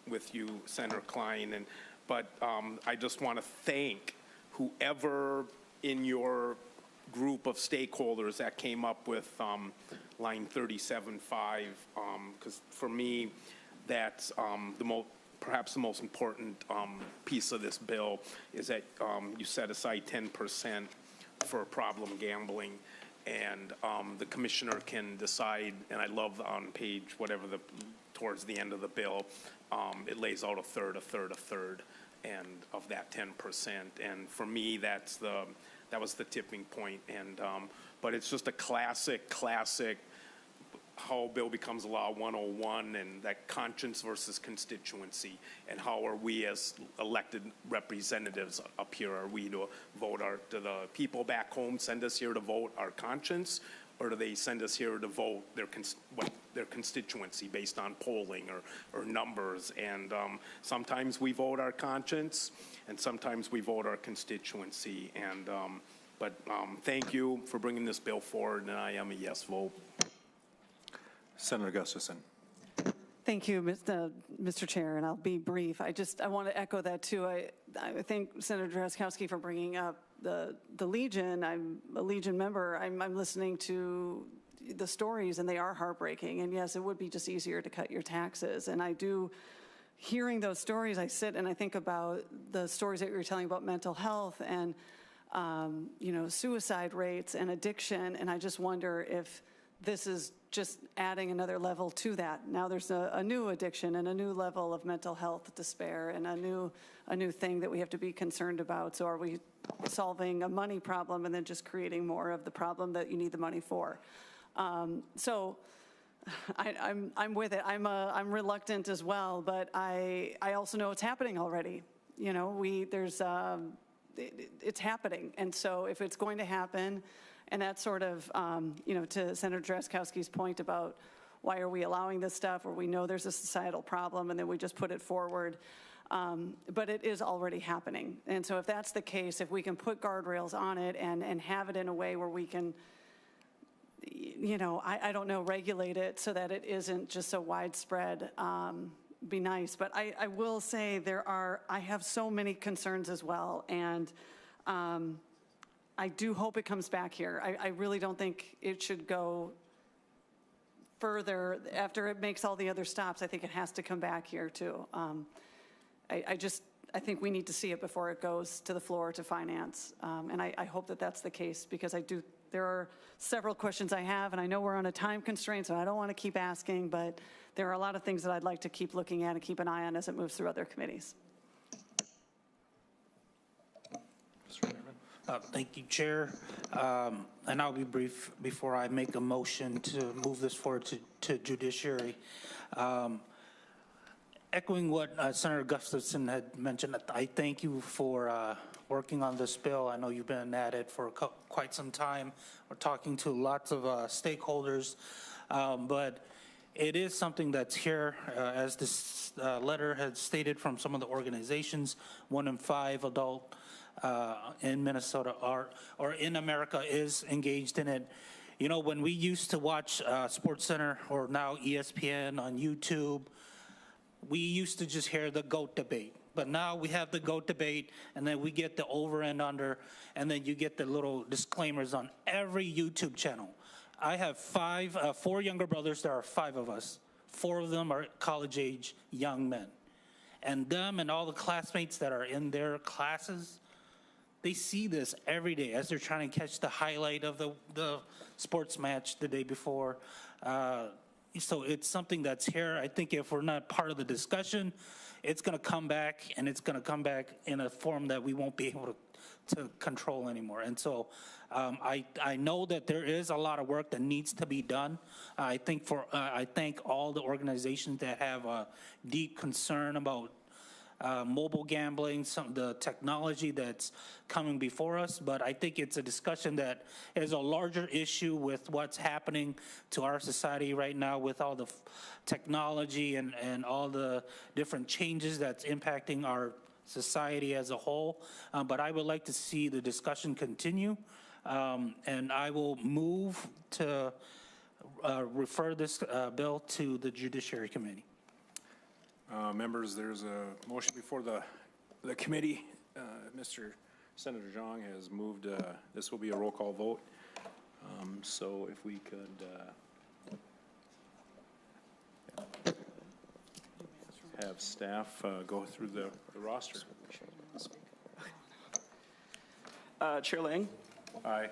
with you, Senator Klein. But I just want to thank whoever in your group of stakeholders that came up with line 37.5, because for me, that's perhaps the most important piece of this bill is that you set aside 10% for problem gambling, and the commissioner can decide, and I love on page whatever towards the end of the bill, it lays out a third, and of that 10%. And for me, that was the tipping point. And but it's just a classic how a bill becomes law 101, and that conscience versus constituency, and how are we as elected representatives up here, are we to vote do the people back home send us here to vote our conscience, or do they send us here to vote what their constituency based on polling or numbers. And sometimes we vote our conscience, and sometimes we vote our constituency. And but thank you for bringing this bill forward, and I am a yes vote. Senator Gustafson. Thank you, Mr. Chair, and I'll be brief. I want to echo that too. I thank Senator Drazkowski for bringing up the Legion. I'm a Legion member. I'm listening to the stories, and they are heartbreaking. And yes, it would be just easier to cut your taxes. And I do, hearing those stories, I sit and I think about the stories that you were telling about mental health and suicide rates and addiction, and I just wonder if this is just adding another level to that. Now there's a new addiction and a new level of mental health despair and a new thing that we have to be concerned about. So are we solving a money problem and then just creating more of the problem that you need the money for? So I'm with it. I'm reluctant as well, but I also know it's happening already. It's happening, and so if it's going to happen. And that's sort of, to Senator Drazkowski's point about why are we allowing this stuff, or we know there's a societal problem and then we just put it forward. But it is already happening. And so if that's the case, if we can put guardrails on it and have it in a way where we can, I don't know, regulate it so that it isn't just so widespread, be nice. But I will say I have so many concerns as well. And, I do hope it comes back here. I really don't think it should go further after it makes all the other stops. I think it has to come back here too. I think we need to see it before it goes to the floor to finance. And I hope that that's the case, because there are several questions I have, and I know we're on a time constraint, so I don't want to keep asking, but there are a lot of things that I'd like to keep looking at and keep an eye on as it moves through other committees. Thank you, Chair. And I'll be brief before I make a motion to move this forward to judiciary. Echoing what Senator Gustafson had mentioned, I thank you for working on this bill. I know you've been at it for quite some time. We're talking to lots of stakeholders, but it is something that's here, as this letter had stated from some of the organizations. 1 in 5 adult in Minnesota or in America is engaged in it. When we used to watch SportsCenter, or now ESPN on YouTube, we used to just hear the GOAT debate. But now we have the GOAT debate, and then we get the over and under, and then you get the little disclaimers on every YouTube channel. I have 4 younger brothers. There are 5 of us. 4 of them are college-age young men. And them and all the classmates that are in their classes, they see this every day as they're trying to catch the highlight of the sports match the day before. So it's something that's here. I think if we're not part of the discussion, it's going to come back, and it's going to come back in a form that we won't be able to control anymore. And so I know that there is a lot of work that needs to be done. I thank all the organizations that have a deep concern about mobile gambling, the technology that's coming before us, but I think it's a discussion that is a larger issue with what's happening to our society right now with all the technology and all the different changes that's impacting our society as a whole. But I would like to see the discussion continue, and I will move to refer this bill to the Judiciary Committee. Members, there's a motion before the committee. Mr. Senator Zhang has moved. This will be a roll call vote. So if we could have staff go through the roster. Chair Lang? Aye.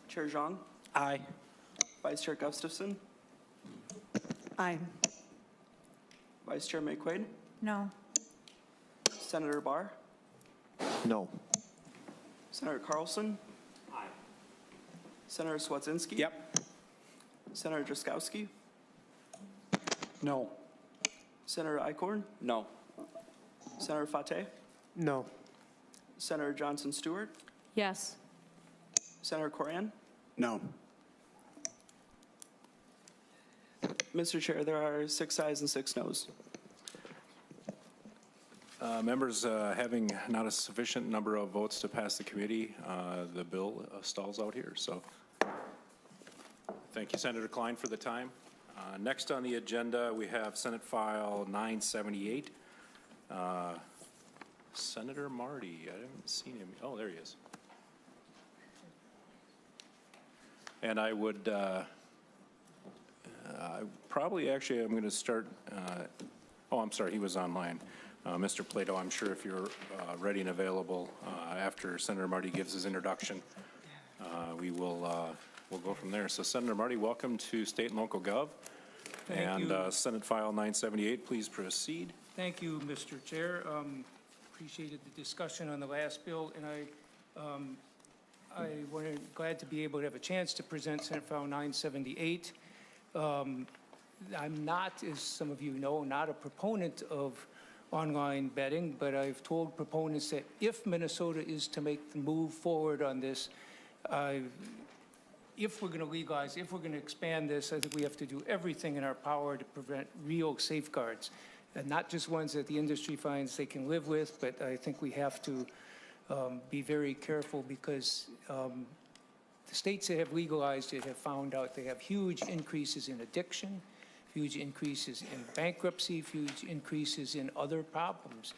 Chair Zhang? Aye. Vice Chair Gustafson? Aye. Vice Chair McQuaid? No. Senator Barr? No. Senator Carlson? Aye. Senator Swedzinski? Yep. Senator Drazkowski? No. Senator Eichhorn? No. Senator Fateh? No. Senator Johnson Stewart? Yes. Senator Coran? No. Mr. Chair, there are 6 ayes and 6 noes. Members having not a sufficient number of votes to pass the committee, the bill stalls out here. So thank you, Senator Klein, for the time. Next on the agenda, we have Senate File 978. Senator Marty, I haven't seen him. Oh, there he is. And I would probably actually I'm going to start. Oh, I'm sorry, he was online. Mr. Plato, I'm sure if you're ready and available after Senator Marty gives his introduction, we'll go from there. So Senator Marty, welcome to State and Local Gov. Thank you. Senate File 978, please proceed. Thank you, Mr. Chair. Appreciated the discussion on the last bill, and I wanted glad to be able to have a chance to present Senate File 978. I'm not, as some of you know, not a proponent of online betting, but I've told proponents that if Minnesota is to make the move forward on this, if we're going to legalize, if we're going to expand this, I think we have to do everything in our power to prevent real safeguards, and not just ones that the industry finds they can live with, but I think we have to be very careful because the states that have legalized it have found out they have huge increases in addiction, huge increases in bankruptcy, huge increases in other problems.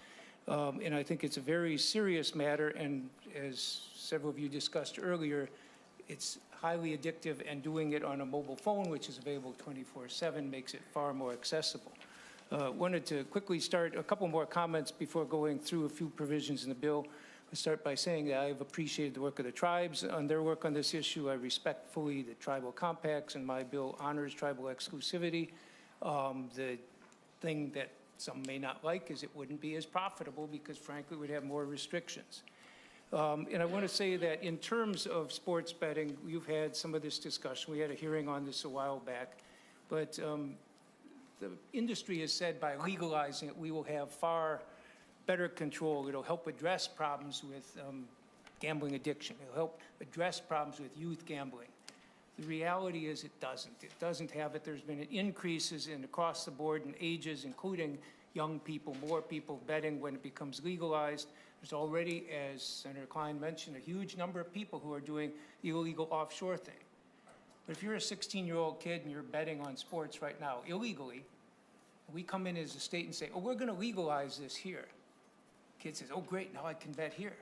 And I think it's a very serious matter, and as several of you discussed earlier, it's highly addictive, and doing it on a mobile phone, which is available 24/7, makes it far more accessible. Wanted to quickly start a couple more comments before going through a few provisions in the bill. I'll start by saying that I've appreciated the work of the tribes on their work on this issue. I respect fully the tribal compacts, and my bill honors tribal exclusivity. The thing that some may not like is it wouldn't be as profitable because, frankly, it would have more restrictions. And I want to say that in terms of sports betting, you've had some of this discussion. We had a hearing on this a while back. But the industry has said by legalizing it, we will have far better control. It'll help address problems with gambling addiction. It'll help address problems with youth gambling. The reality is it doesn't. It doesn't have it. There's been increases in across the board in ages, including young people, more people betting when it becomes legalized. There's already, as Senator Klein mentioned, a huge number of people who are doing the illegal offshore thing. But if you're a 16-year-old kid and you're betting on sports right now illegally, we come in as a state and say, oh, we're going to legalize this here. Kid says, oh, great, now I can bet here.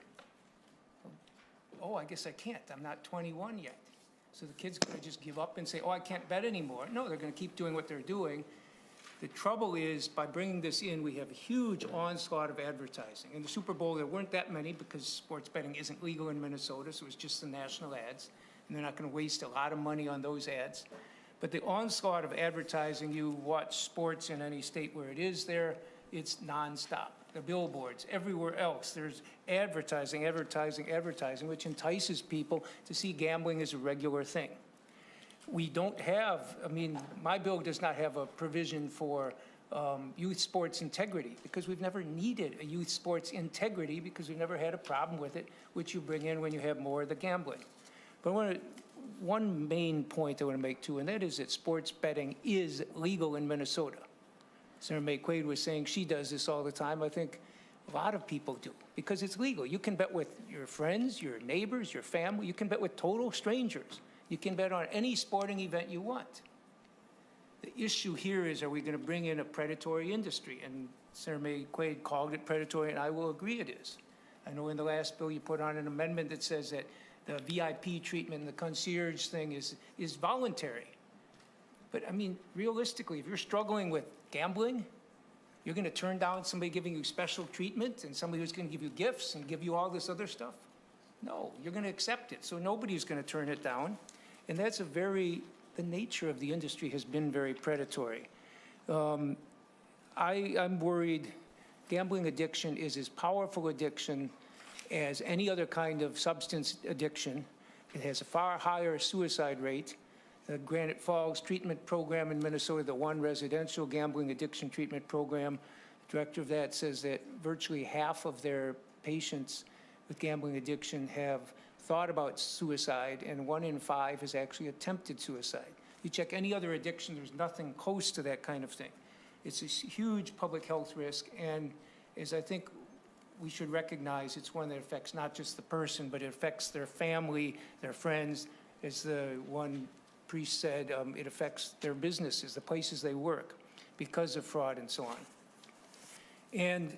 Oh, I guess I can't. I'm not 21 yet. So the kid's going to just give up and say, oh, I can't bet anymore. No, they're going to keep doing what they're doing. The trouble is, by bringing this in, we have a huge onslaught of advertising. In the Super Bowl, there weren't that many because sports betting isn't legal in Minnesota, so it's just the national ads. And they're not going to waste a lot of money on those ads. But the onslaught of advertising, you watch sports in any state where it is there, it's nonstop. The billboards, everywhere else, there's advertising, advertising, advertising, which entices people to see gambling as a regular thing. We don't have, I mean, my bill does not have a provision for youth sports integrity because we've never needed a youth sports integrity because we've never had a problem with it, which you bring in when you have more of the gambling. But one main point I want to make too, and that is that sports betting is legal in Minnesota. Senator McQuaid was saying she does this all the time. I think a lot of people do because it's legal. You can bet with your friends, your neighbors, your family. You can bet with total strangers. You can bet on any sporting event you want. The issue here is, are we going to bring in a predatory industry? And Senator McQuaid called it predatory, and I will agree it is. I know in the last bill you put on an amendment that says that the VIP treatment and the concierge thing is voluntary. But I mean, realistically, if you're struggling with gambling, you're going to turn down somebody giving you special treatment and somebody who's going to give you gifts and give you all this other stuff? No, you're going to accept it. So nobody's going to turn it down. And that's the nature of the industry has been very predatory. I'm worried gambling addiction is as powerful addiction as any other kind of substance addiction. It has a far higher suicide rate. The Granite Falls treatment program in Minnesota, the one residential gambling addiction treatment program, the director of that says that virtually half of their patients with gambling addiction have thought about suicide, and 1 in 5 has actually attempted suicide. You check any other addiction, there's nothing close to that kind of thing. It's a huge public health risk, and as I think we should recognize, it's one that affects not just the person, but it affects their family, their friends. As the one priest said, it affects their businesses, the places they work, because of fraud and so on. And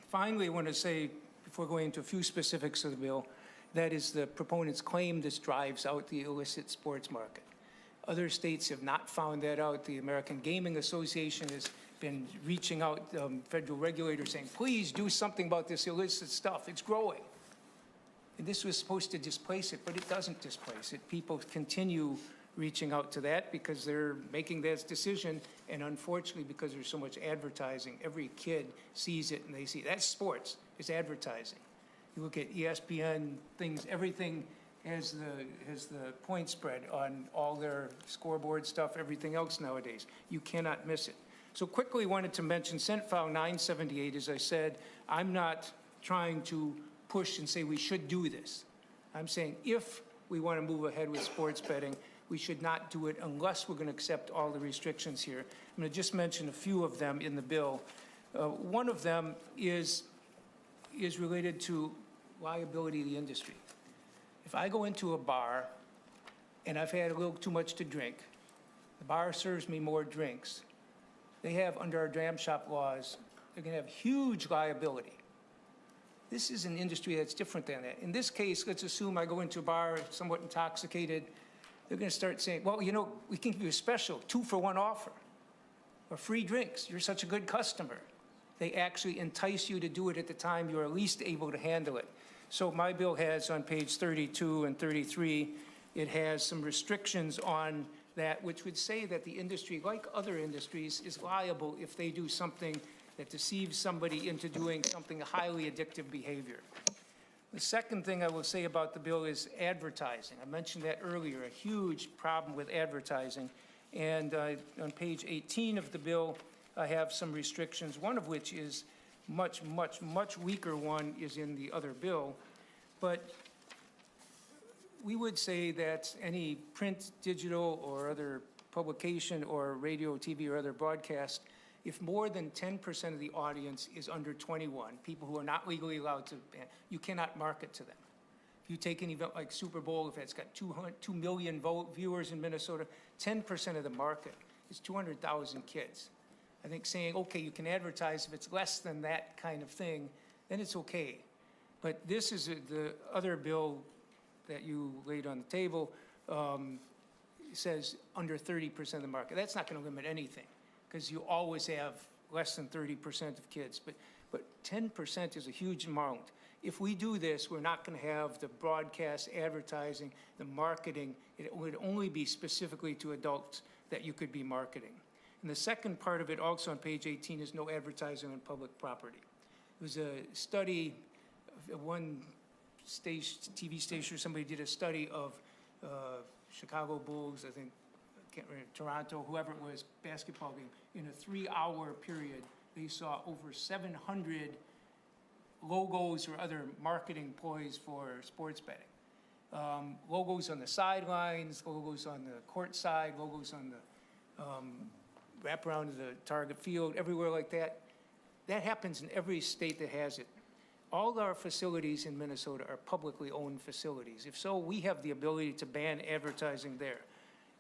finally, I want to say, before going into a few specifics of the bill, that is the proponents claim this drives out the illicit sports market. Other states have not found that out. The American Gaming Association has been reaching out, federal regulators saying, please do something about this illicit stuff. It's growing. And this was supposed to displace it, but it doesn't displace it. People continue reaching out to that because they're making that decision, and unfortunately, because there's so much advertising, every kid sees it and they see that's sports, it's advertising. You look at ESPN, things, everything has the point spread on all their scoreboard stuff, everything else nowadays. You cannot miss it. So quickly wanted to mention Senate File 978. As I said, I'm not trying to push and say we should do this. I'm saying if we want to move ahead with sports betting, we should not do it unless we're going to accept all the restrictions here. I'm going to just mention a few of them in the bill. One of them is related to liability of the industry. If I go into a bar and I've had a little too much to drink, the bar serves me more drinks, they have, under our dram shop laws, they're going to have huge liability. This is an industry that's different than that. In this case, let's assume I go into a bar somewhat intoxicated. They're going to start saying, well, you know, we can give you a special 2-for-1 offer or free drinks. You're such a good customer. They actually entice you to do it at the time you are least able to handle it. So my bill has on page 32 and 33, it has some restrictions on that, which would say that the industry, like other industries, is liable if they do something that deceives somebody into doing something highly addictive behavior. The second thing I will say about the bill is advertising. I mentioned that earlier, a huge problem with advertising. And on page 18 of the bill, I have some restrictions, one of which is much weaker one is in the other bill. But we would say that any print, digital, or other publication, or radio, TV, or other broadcast, if more than 10% of the audience is under 21, people who are not legally allowed to, you cannot market to them. If you take an event like Super Bowl, if it's got 2 million viewers in Minnesota, 10% of the market is 200,000 kids. I think saying, okay, you can advertise if it's less than that kind of thing, then it's okay. But this is the other bill that you laid on the table, says under 30% of the market. That's not going to limit anything, because you always have less than 30% of kids. But 10% is a huge amount. If we do this, we're not going to have the broadcast advertising, the marketing. It would only be specifically to adults that you could be marketing. And the second part of it, also on page 18, is no advertising on public property. It was a study, one station, TV station, somebody did a study of Chicago Bulls, I think, can't remember, Toronto, whoever it was, basketball game. In a 3-hour period, they saw over 700 logos or other marketing ploys for sports betting. Logos on the sidelines, logos on the court side, logos on the wraparound of the target field, everywhere like that. That happens in every state that has it. All our facilities in Minnesota are publicly owned facilities. If so, we have the ability to ban advertising there.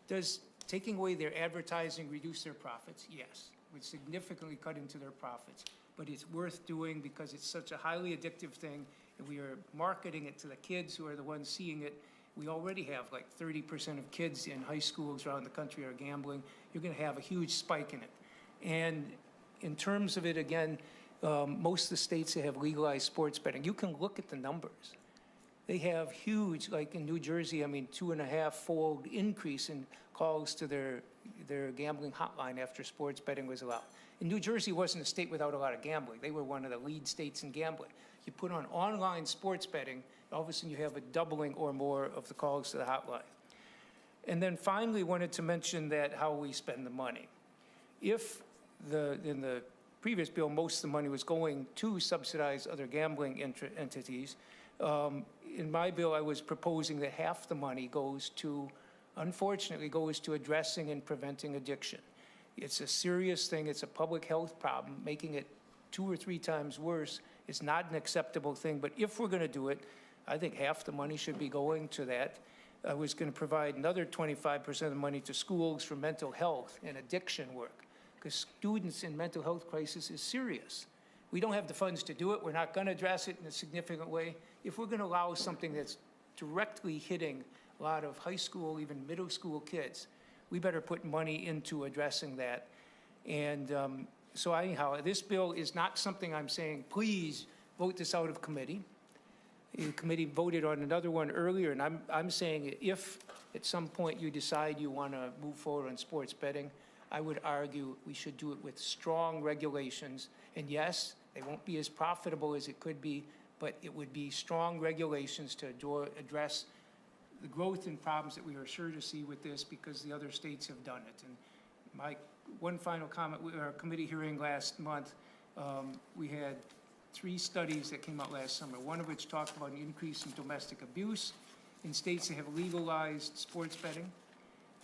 Does taking away their advertising reduce their profits? Yes. It would significantly cut into their profits. But it's worth doing because it's such a highly addictive thing, and we are marketing it to the kids who are the ones seeing it. We already have like 30% of kids in high schools around the country are gambling. You're going to have a huge spike in it. And in terms of it, again, most of the states that have legalized sports betting, you can look at the numbers. They have huge, like in New Jersey, I mean, 2.5-fold increase in calls to their gambling hotline after sports betting was allowed. And New Jersey wasn't a state without a lot of gambling. They were one of the lead states in gambling. You put on online sports betting, all of a sudden you have a doubling or more of the calls to the hotline. And then finally wanted to mention that how we spend the money. If in the previous bill, most of the money was going to subsidize other gambling entities. In my bill, I was proposing that half the money goes to unfortunately, goes to addressing and preventing addiction. It's a serious thing. It's a public health problem. Making it 2 or 3 times worse is not an acceptable thing. But if we're going to do it, I think half the money should be going to that. I was going to provide another 25% of the money to schools for mental health and addiction work, because students in mental health crisis is serious. We don't have the funds to do it. We're not going to address it in a significant way. If we're going to allow something that's directly hitting a lot of high school, even middle school kids, we better put money into addressing that. And so anyhow, this bill is not something I'm saying, please vote this out of committee. The committee voted on another one earlier, and I'm saying if at some point you decide you want to move forward on sports betting, I would argue we should do it with strong regulations. And yes, they won't be as profitable as it could be, but it would be strong regulations to address the growth and problems that we are sure to see with this, because the other states have done it. And my one final comment, our committee hearing last month, we had 3 studies that came out last summer, one of which talked about an increase in domestic abuse in states that have legalized sports betting.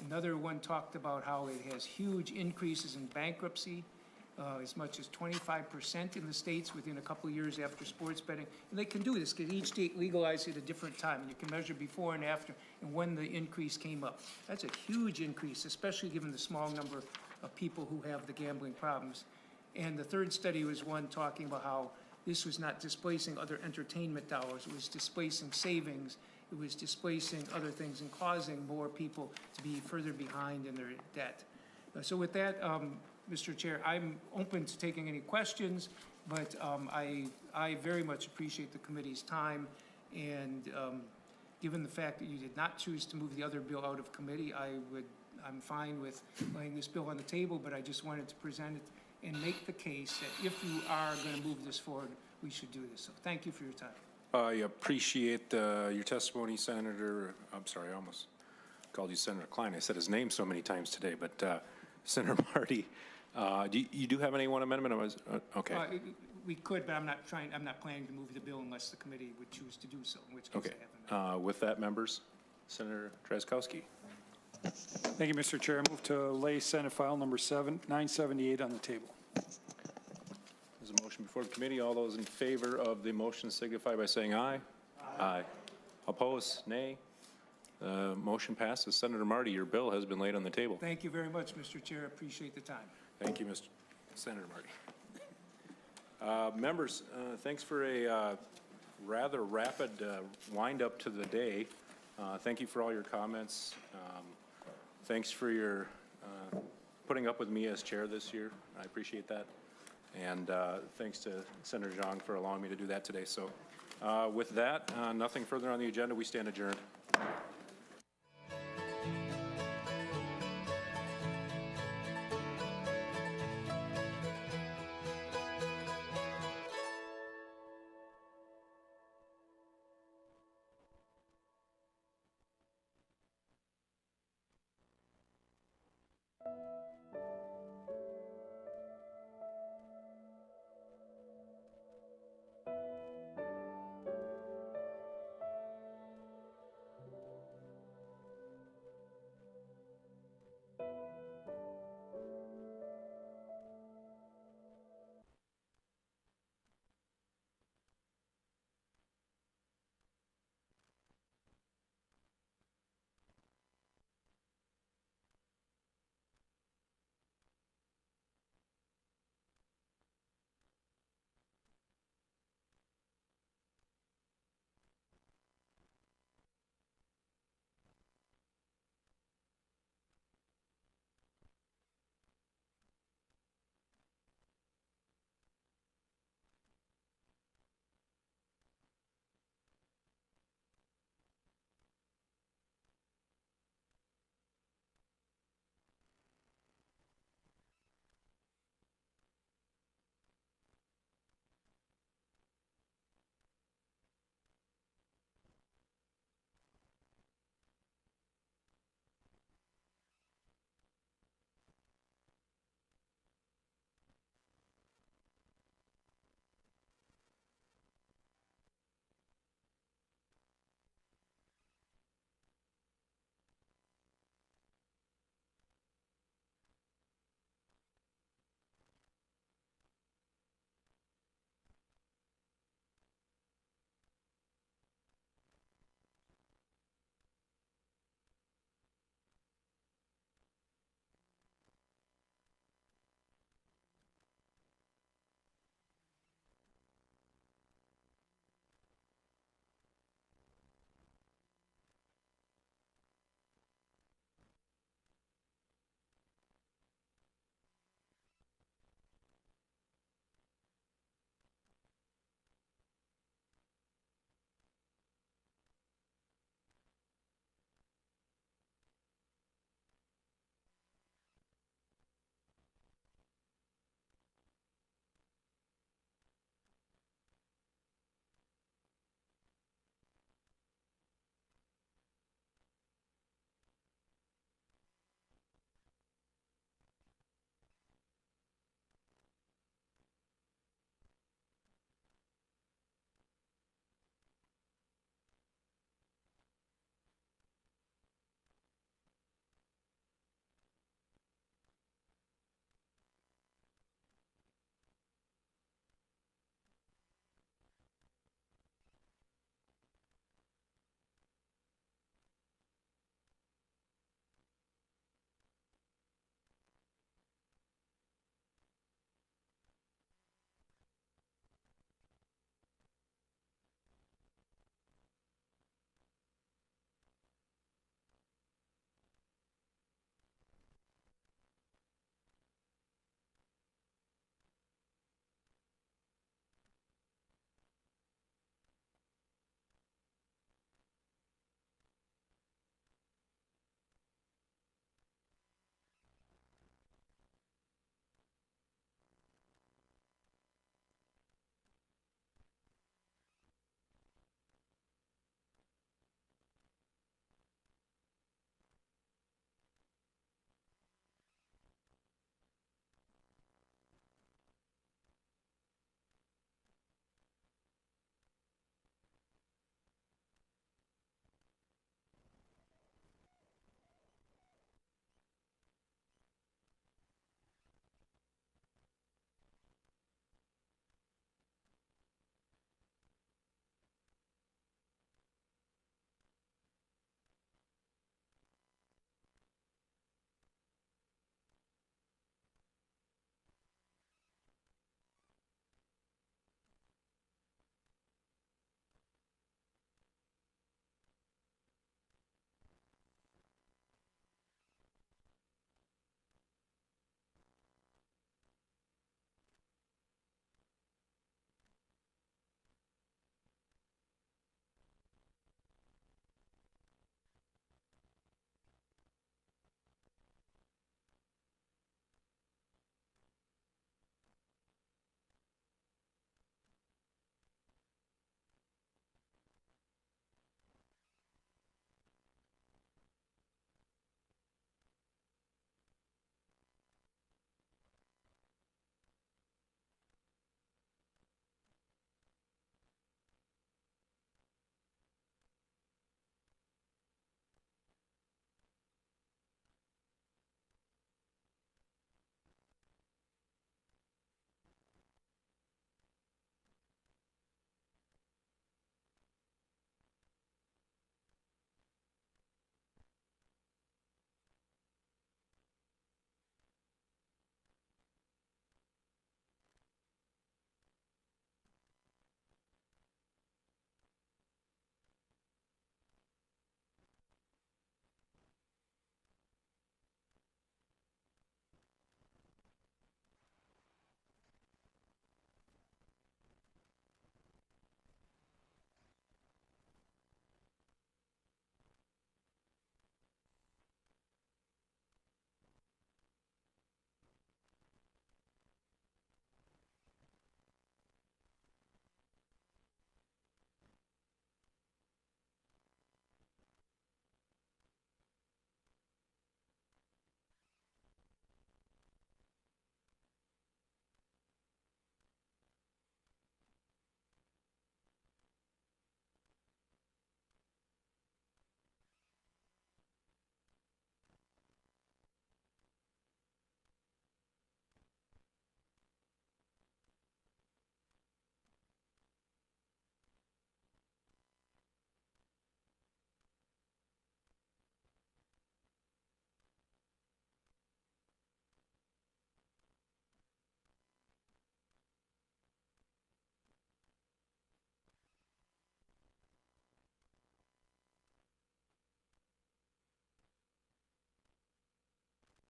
Another one talked about how it has huge increases in bankruptcy, as much as 25% in the states within a couple of years after sports betting. And they can do this because each state legalized it at a different time, and you can measure before and after and when the increase came up. That's a huge increase, especially given the small number of people who have the gambling problems. And the third study was one talking about how this was not displacing other entertainment dollars. It was displacing savings. It was displacing other things and causing more people to be further behind in their debt. So with that, Mr. Chair, I'm open to taking any questions, but I very much appreciate the committee's time. And given the fact that you did not choose to move the other bill out of committee, I'm fine with laying this bill on the table, but I just wanted to present it and make the case that if you are going to move this forward, we should do this. So thank you for your time. I appreciate your testimony, Senator. I'm sorry, I almost called you Senator Klein. I said his name so many times today, but Senator Marty, you do have any one amendment? Okay. We could, but I'm not planning to move the bill unless the committee would choose to do so, in which case Okay. I haven't. With that, members, Senator Drazkowski. Thank you, Mr. Chair. I move to lay Senate file number 978 on the table. There's a motion before the committee. All those in favor of the motion signify by saying aye. Aye. Opposed? Nay. Motion passes. Senator Marty, your bill has been laid on the table. Thank you very much, Mr. Chair. I appreciate the time. Thank you, Senator Marty. Members, thanks for a rather rapid wind up to the day. Thank you for all your comments. Thanks for your putting up with me as chair this year. I appreciate that. And thanks to Senator Zhang for allowing me to do that today. So with that, nothing further on the agenda. We stand adjourned.